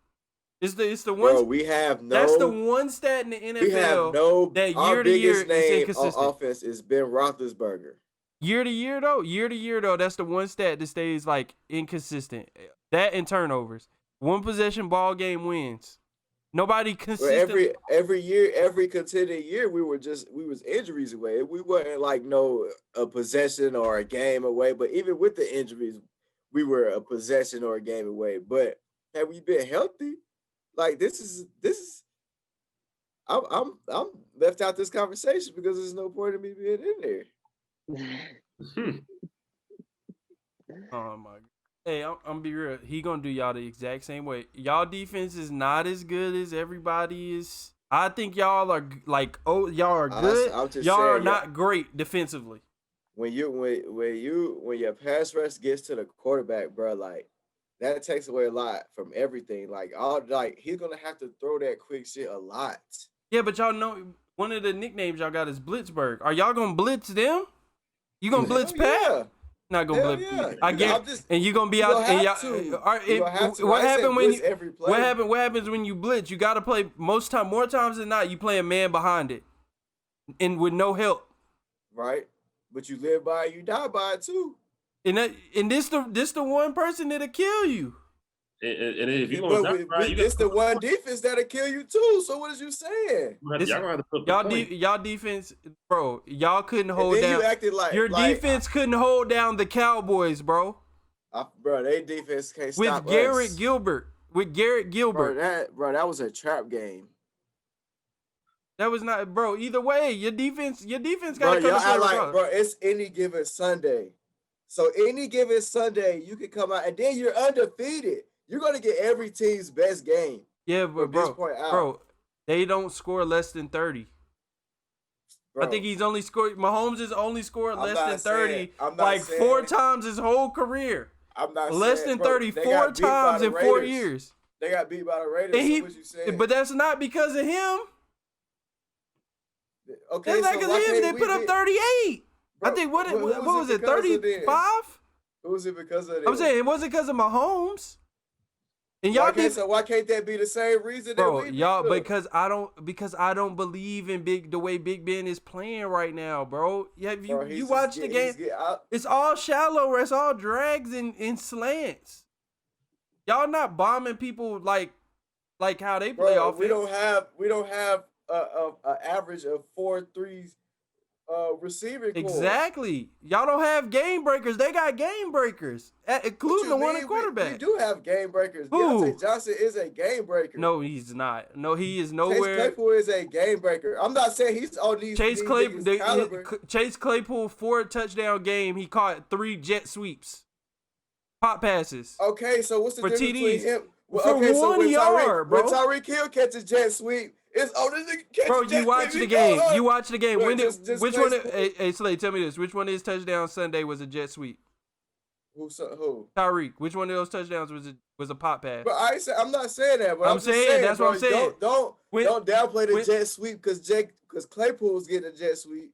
It's the one. Bro, we have no. That's the one stat in the NFL. We have no. That year to year is inconsistent. On offense is Ben Roethlisberger. Year to year though, that's the one stat that stays like inconsistent. That and turnovers. One possession ball game wins. Nobody consistent. Every year, every contending year, we was injuries away. We weren't like a possession or a game away. But even with the injuries, we were a possession or a game away. But have we been healthy? Like this is I'm left out this conversation because there's no point in me being in there. Oh my God. Hey, I'm be real. He gonna do y'all the exact same way. Y'all defense is not as good as everybody is. I think y'all are like, y'all are good. Y'all are not great defensively. When your pass rush gets to the quarterback, bro, like that takes away a lot from everything. He's gonna have to throw that quick shit a lot. Yeah, but y'all know one of the nicknames y'all got is Blitzburg. Are y'all gonna blitz them? You gonna blitz Pat? Yeah. Not gonna Hell blip. yeah. I get, and you gonna be you out. gonna And have to. You gonna have to. What I ain't saying happened when blitz you? every play. What happens when you blitz? You gotta play more times than not. You play a man behind it, and with no help. Right, but you live by it, you die by it too. And this the one person that'll kill you. And if you But want it's the one defense that'll kill you too. So what is you saying? y'all gonna have to put the point. Y'all defense, bro. Y'all couldn't hold And then down. you acted like Your defense couldn't hold down the Cowboys, bro. Bro, they defense can't With stop Garrett us. Gilbert. That was a trap game. That was not, bro. Either way, your defense Bro, got to y'all come act to like, bro, it's any given Sunday. So any given Sunday, you can come out and then you're undefeated. You're gonna get every team's best game. Yeah, but bro, they don't score less than 30. Bro, I think Mahomes has only scored less than 30 like 4 times his whole career. I'm not less than 30 4 times in 4 years. They got beat by the Raiders. So what you saying? But that's not because of him. Okay, that's not because of him. They put up 38. Bro, I think what was it? 35? Who was it because of? I'm saying it wasn't because of Mahomes. And y'all why can't that be the same reason? Bro, y'all because I don't believe in the way Big Ben is playing right now, bro. You watch the game. It's all shallow. It's all drags and slants. Y'all not bombing people like how they play offense. We don't have a average of 4-3 receiving core. Exactly. Y'all don't have game breakers. They got game breakers, including the one at quarterback. We do have game breakers. Who? Deontay Johnson is a game breaker. No, he's not. No, he is nowhere. Chase Claypool is a game breaker. I'm not saying he's on these. Chase Claypool 4 touchdown game. He caught 3 jet sweeps, pop passes. Okay, so what's the difference between him? For 1 yard, bro. When Tyreek Hill catches jet sweep, it's bro. You watch the game. You watch the game. Which one? Hey, Slade, tell me this. Which one of his touchdowns Sunday was a jet sweep? Who? Tyreek. Which one of those touchdowns was a pop pass? But I'm not saying that. But I'm saying that's bro, what I'm saying. Don't downplay the jet sweep because Claypool's getting a jet sweep.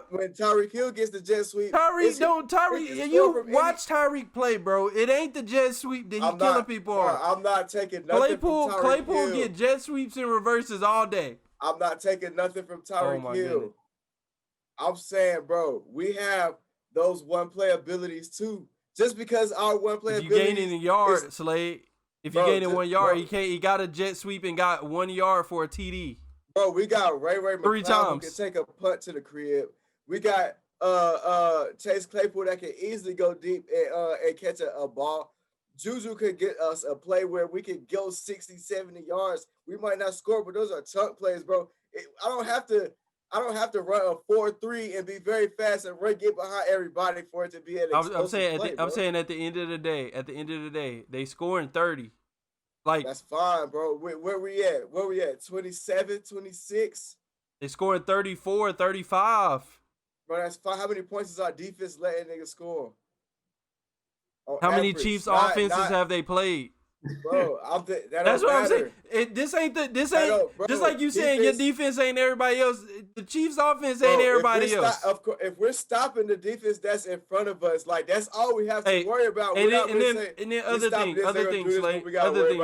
When Tyreek Hill gets the jet sweep, you watch Tyreek play, bro. It ain't the jet sweep that he's killing people on. I'm not taking nothing from Tyreek Claypool get jet sweeps and reverses all day. I'm not taking nothing from Tyreek Hill. Goodness. I'm saying, bro, we have those one play abilities too. Just because our one play abilities, you gaining a yard, Slade. If you gaining 1 yard, he got a jet sweep and got 1 yard for a TD. Bro, we got Ray McCloud 3 times. who can take a punt to the crib. We got Chase Claypool that can easily go deep and catch a ball. Juju could get us a play where we could go 60, 70 yards. We might not score, but those are chunk plays, bro. I don't have to run a 4-3 and be very fast and get behind everybody for it to be an explosive play, I'm saying at the end of the day, they scoring 30. Like, that's fine, bro. Where we at? 27, 26? They scoring 34, 35. Bro, that's fine. How many points is our defense letting niggas score? How many Chiefs offenses have they played? Bro, that's what I'm saying. This ain't just like you saying your defense ain't everybody else. The Chiefs offense ain't everybody else. If we're stopping the defense that's in front of us, like that's all we have to worry about. And then other things,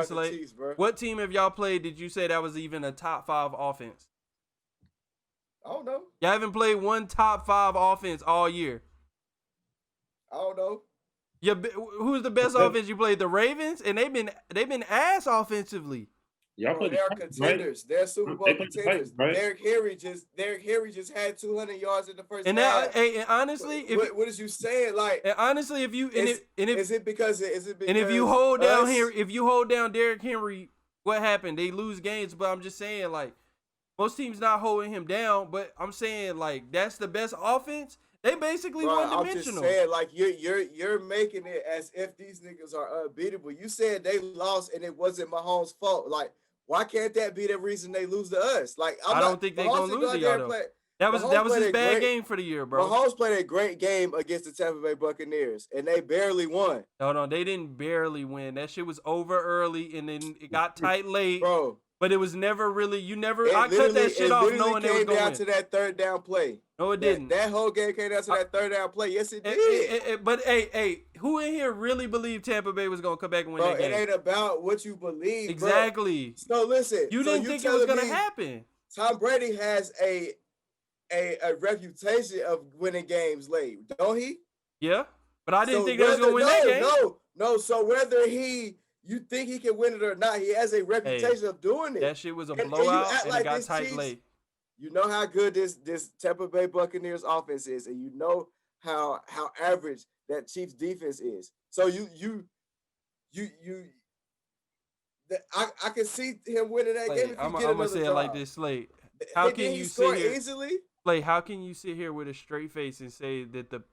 Slate. What team have y'all played? Did you say that was even a top 5 offense? I don't know. Y'all haven't played one top 5 offense all year. I don't know. Who's the best offense you played? The Ravens, and they've been ass offensively. Y'all they are contenders. Right? They're Super Bowl contenders. Right? Derrick Henry just had 200 yards in the first half. And honestly, what is you saying? Like, and honestly, if you hold down Derrick Henry, what happened? They lose games. But I'm just saying, like, most teams not holding him down. But I'm saying, like, that's the best offense. They basically one-dimensional. I'm just saying, like, you're making it as if these niggas are unbeatable. You said they lost and it wasn't Mahomes' fault. Like, why can't that be the reason they lose to us? Like, I don't think they're gonna lose to y'all though. That was his bad game for the year, bro. Mahomes played a great game against the Tampa Bay Buccaneers, and they barely won. No, they didn't barely win. That shit was over early, and then it got tight late. Bro, But it was never really. You never. It I cut that shit off literally knowing they was came gonna down win. to that third down play. No, it didn't. That whole game came down to that third down play. Yes, it did. But hey, who in here really believed Tampa Bay was gonna come back and win Bro, that game? it ain't about what you believe. Exactly. Bro. So listen, You didn't think it was gonna happen. Tom Brady has a reputation of winning games late, don't he? Yeah, but I didn't think they was gonna win that game. No. So whether you think he can win it or not, he has a reputation of doing it. That shit was a blowout, and it got tight late. You know how good this Tampa Bay Buccaneers offense is, and you know how average that Chiefs defense is. So I can see him winning that game. I'm gonna say it like this, Slade. How can you sit here easily? Slade, how can you sit here with a straight face and say that the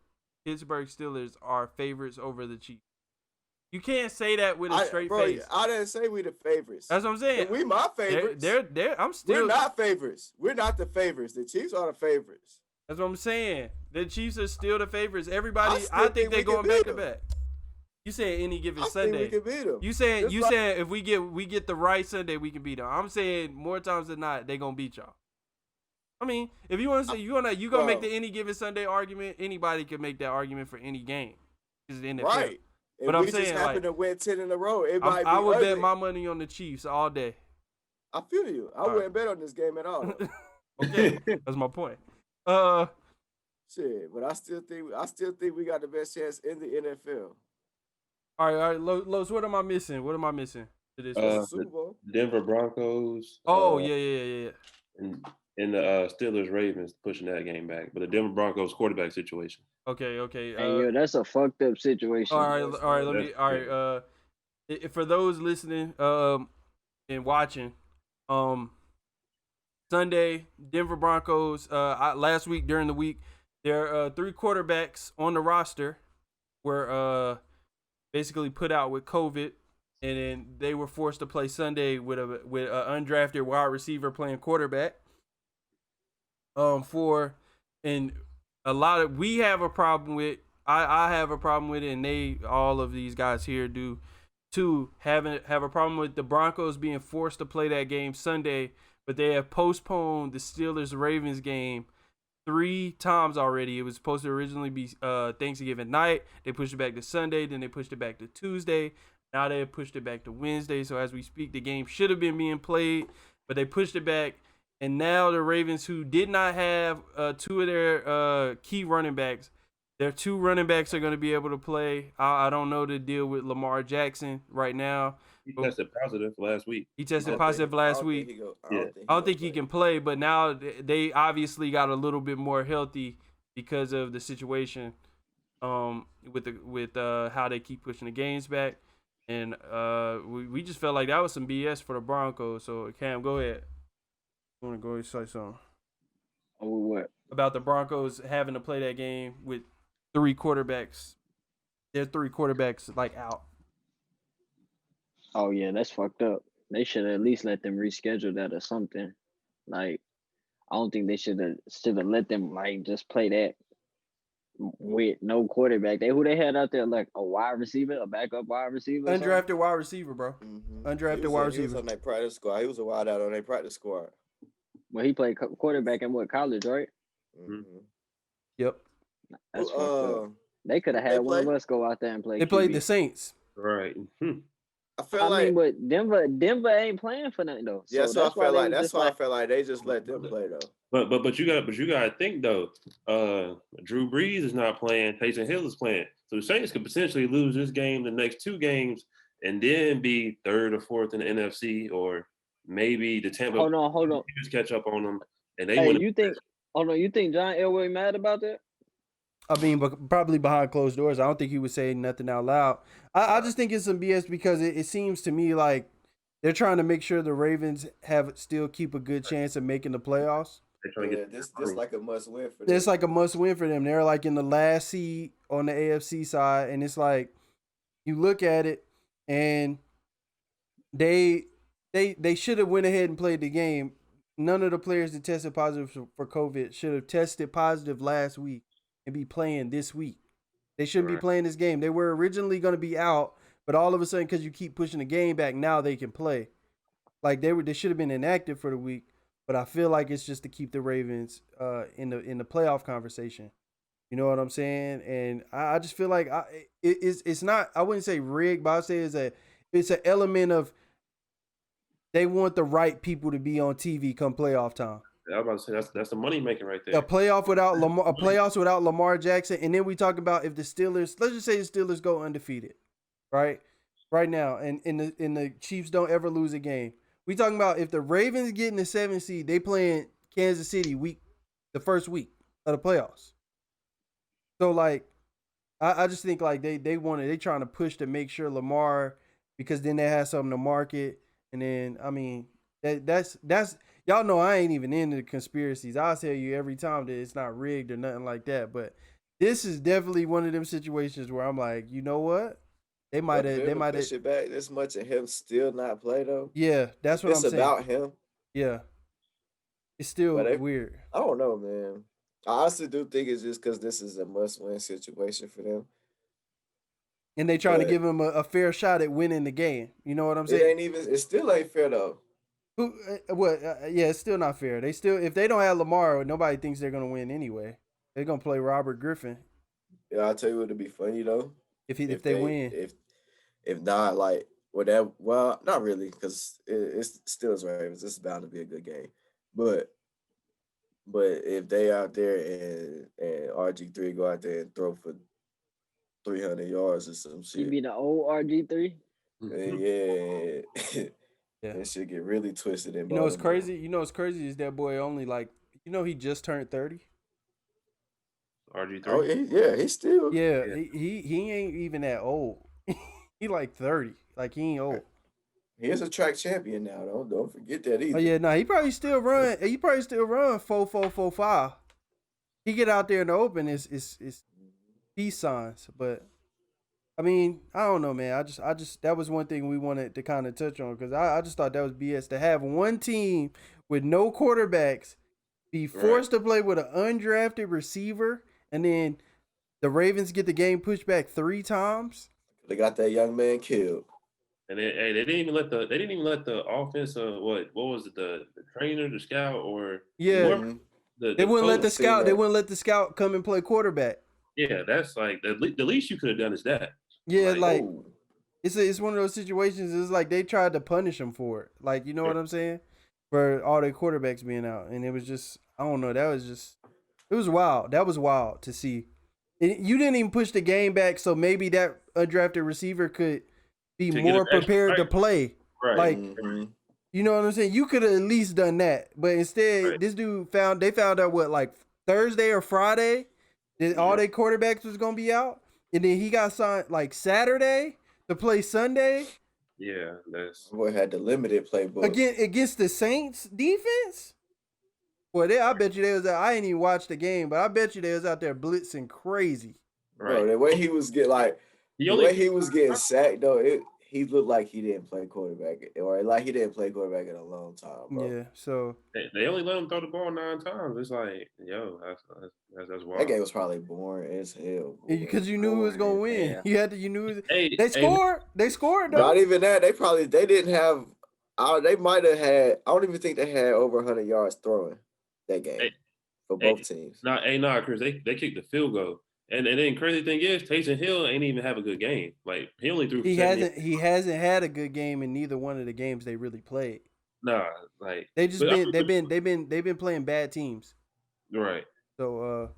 Pittsburgh Steelers are favorites over the Chiefs? You can't say that with a straight face. I didn't say we the favorites. That's what I'm saying. We my favorites. We're not favorites. We're not the favorites. The Chiefs are the favorites. That's what I'm saying. The Chiefs are still the favorites. Everybody, I think they're going back to back. You said any given Sunday. Think we can beat them. You said if we get the right Sunday, we can beat them. I'm saying more times than not, they're gonna beat y'all. I mean, if you want to say you gonna make the any given Sunday argument, anybody can make that argument for any game. It's the NFL. Right. But I'm saying, just happen to win 10 in a row. I would bet my money on the Chiefs all day. I feel you. I wouldn't bet on this game at all. Okay, that's my point. Shit, but I still think we got the best chance in the NFL. All right, Los, what am I missing? What am I missing to this Super Bowl? Denver Broncos. Oh, yeah. And the Steelers Ravens pushing that game back, but the Denver Broncos quarterback situation. Okay. Hey, that's a fucked up situation. All right. For those listening and watching, Sunday Denver Broncos. Last week during the week, there 3 quarterbacks on the roster were basically put out with COVID, and then they were forced to play Sunday with an undrafted wide receiver playing quarterback. We have a problem with. I have a problem with it, and all of these guys here do too. Have a problem with the Broncos being forced to play that game Sunday, but they have postponed the Steelers Ravens game 3 times already. It was supposed to originally be Thanksgiving night. They pushed it back to Sunday, then they pushed it back to Tuesday. Now they have pushed it back to Wednesday. So as we speak, the game should have been being played, but they pushed it back. And now the Ravens, who did not have 2 of their key running backs, their 2 running backs are going to be able to play. I don't know the deal with Lamar Jackson right now. He tested positive last week. I don't think he can play, but now they obviously got a little bit more healthy because of the situation with how they keep pushing the games back. And we just felt like that was some BS for the Broncos. So, Cam, go ahead. I want to go and say something. Oh, what? About the Broncos having to play that game with 3 quarterbacks. Their 3 quarterbacks, out. Oh, yeah, that's fucked up. They should at least let them reschedule that or something. I don't think they should have let them, just play that with no quarterback. Who they had out there, a wide receiver, a backup wide receiver? Undrafted wide receiver, bro. Mm-hmm. Undrafted wide receiver. He was on their practice squad. He was a wide out on their practice squad. Well, he played quarterback in college, right? Mm-hmm. Yep. That's fucked up. They could have had one of us go out there and play. They played the Saints. Right. I mean, but Denver ain't playing for nothing though. Yeah, so I felt like that's why I felt like they just let them play though. But you gotta think though. Drew Brees is not playing. Taysom Hill is playing. So the Saints could potentially lose this game, the next 2 games, and then be 3rd or 4th in the NFC, or maybe the Tampa. Hold on. Just catch up on them, and they. Hey, you think John Elway mad about that? I mean, but probably behind closed doors. I don't think he would say nothing out loud. I just think it's some BS because it seems to me like they're trying to make sure the Ravens still keep a good chance of making the playoffs. This like a must win for them. It's like a must win for them. They're in the last seed on the AFC side, and it's like you look at it, and they should have went ahead and played the game. None of the players that tested positive for COVID should have tested positive last week and be playing this week. They shouldn't be playing this game. They were originally going to be out, but all of a sudden, because you keep pushing the game back, now they can play. Like they should have been inactive for the week, but I feel like it's just to keep the Ravens in the playoff conversation. You know what I'm saying? And I just feel like it's not, I wouldn't say rigged, but I say it's an element of they want the right people to be on TV come playoff time. I was about to say that's the money making right there. A playoff without Lamar, a playoffs without Lamar Jackson, and then we talk about if the Steelers, let's just say the Steelers go undefeated, right now, and the Chiefs don't ever lose a game. We talking about if the Ravens get in the 7th seed, they playing Kansas City the first week of the playoffs. So like, I just think like they trying to push to make sure Lamar, because then they have something to market, and then I mean that's y'all know I ain't even into the conspiracies. I'll tell you every time that it's not rigged or nothing like that. But this is definitely one of them situations where I'm like, you know what? They might have push it back this much and him still not play though. Yeah, that's what I'm saying. It's about him. Yeah, it's still weird. I don't know, man. I honestly do think it's just because this is a must-win situation for them. And they trying to give him a fair shot at winning the game. You know what I'm saying? It still ain't fair though. Yeah, it's still not fair. If they don't have Lamar, nobody thinks they're gonna win anyway. They're gonna play Robert Griffin. Yeah, I'll tell you what'd be funny though. If they win. If not, like whatever. Well, not really, because it's still Ravens. It's bound to be a good game. But if they out there and RG3 go out there and throw for 300 yards or some shit. You be the old RG3? Yeah. Yeah. That shit get really twisted in. You know what's crazy? Is that boy only he just turned 30. RG3. Oh yeah, he's still. Yeah, he ain't even that old. He like 30. Like he ain't old. He is a track champion now. Don't forget that either. Oh yeah, no, he probably still run 4.445. He get out there in the open is peace signs, but I mean, I don't know, man. I just that was one thing we wanted to kind of touch on, because I just thought that was BS to have one team with no quarterbacks be forced to play with an undrafted receiver, and then the Ravens get the game pushed back 3 times. They got that young man killed. And they didn't even let the offense what was it, the trainer, the scout, or they wouldn't let the scout. They wouldn't let the scout come and play quarterback. Yeah, that's like the least you could have done is that. Yeah, it's one of those situations. It's like they tried to punish him for it. Like, you know what I'm saying? For all their quarterbacks being out, and it was just, I don't know. It was wild. That was wild to see. You didn't even push the game back, so maybe that undrafted receiver could be more prepared to play. Right. Like, you know what I'm saying? You could have at least done that, but instead, this dude found out like Thursday or Friday that all their quarterbacks was gonna be out, and then he got signed like Saturday to play Sunday. Yeah, boy had the limited playbook against the Saints defense. Boy, I bet you they was out. I ain't even watched the game, but I bet you they was out there blitzing crazy. Right. Bro, the way he was getting sacked though, he looked like he didn't play quarterback, or like he didn't play quarterback in a long time, bro. Yeah, so they only let him throw the ball 9 times. It's like, yo, that's wild. That game was probably boring as hell. Because you knew who was gonna win. Yeah. You knew they scored. They scored though. Not even that. They didn't have. They might have had. I don't even think they had over 100 yards throwing that game for both teams. Chris. They kicked the field goal. And then crazy thing is, Taysom Hill ain't even have a good game. Like, he only threw. He hasn't had a good game in neither one of the games they really played. Nah, like they've been playing bad teams. Right. So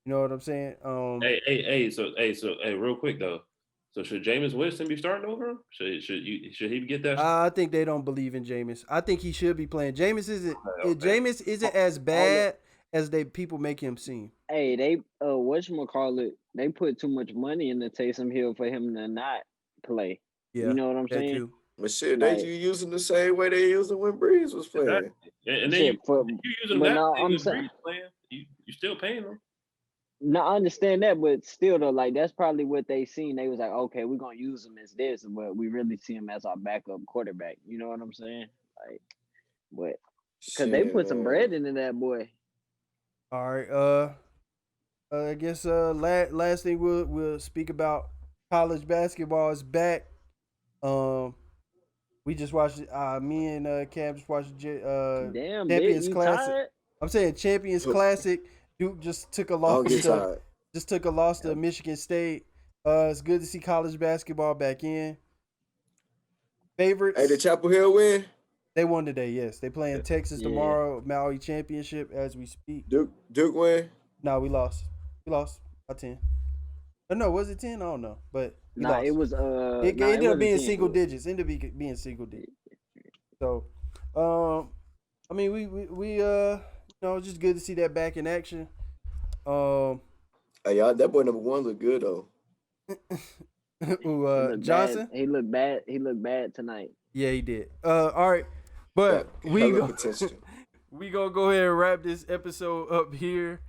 you know what I'm saying? Hey, real quick though. So should Jameis Winston be starting over him? Should he get that? I think they don't believe in Jameis. I think he should be playing. Jameis isn't as bad as people make him seem. Hey, they whatchamacallit, they put too much money into Taysom Hill for him to not play. Yeah, you know what I'm saying? Too. But shit, they using the same way they used when Breeze was playing. And then you using that I'm saying, playing, you still paying them. No, I understand that, but still though, like that's probably what they seen. They was like, okay, we're gonna use him as this, but we really see him as our backup quarterback. You know what I'm saying? Like, but because they put some bread into that boy. All right. I guess last thing we'll speak about, college basketball is back. We just watched. Me and Cam just watched. Damn, bitch, Champions you Classic. tired? I'm saying Champions Classic. Duke just took a I don't loss. get tired. Just took a loss to Michigan State. It's good to see college basketball back in. Favorites? Hey, did Chapel Hill win? They won today. Yes, they playing Texas Yeah. tomorrow. Maui Championship as we speak. Duke win? No, we lost. We lost by 10. No, was it 10? I don't know, but we Nah, lost. it was It ended up wasn't being 10. single digits. Ended up being single digits. So, I mean, we just good to see that back in action. Hey, y'all, that boy number 1 look good though. Johnson. He looked bad. He looked bad tonight. Yeah, he did. All right, but Hella potential. we gonna go ahead and wrap this episode up here.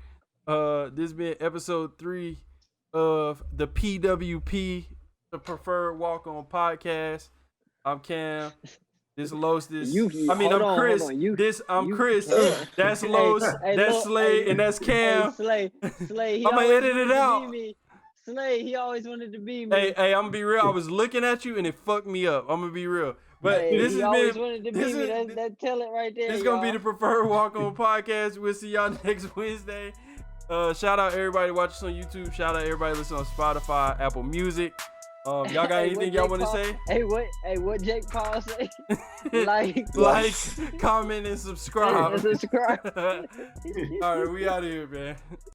This been episode 3 of the PWP, the Preferred Walk-On Podcast. I'm Cam. This Los. I'm Chris. I'm Chris. That's Los. That's Slay, and that's Cam. Slay. I'm gonna edit it out. Slay, he always wanted to be me. Hey, I'm gonna be real. I was looking at you and it fucked me up. I'm gonna be real. But Hey, this he has always been. wanted to be me. That tell it right there. This is gonna be the Preferred Walk-On Podcast. We'll see y'all next Wednesday. Shout out everybody watching us on YouTube. Shout out everybody listening on Spotify, Apple Music. Y'all got anything y'all want to say? Hey, what Jake Paul say? like, comment, and subscribe. Subscribe. All right, we out of here, man.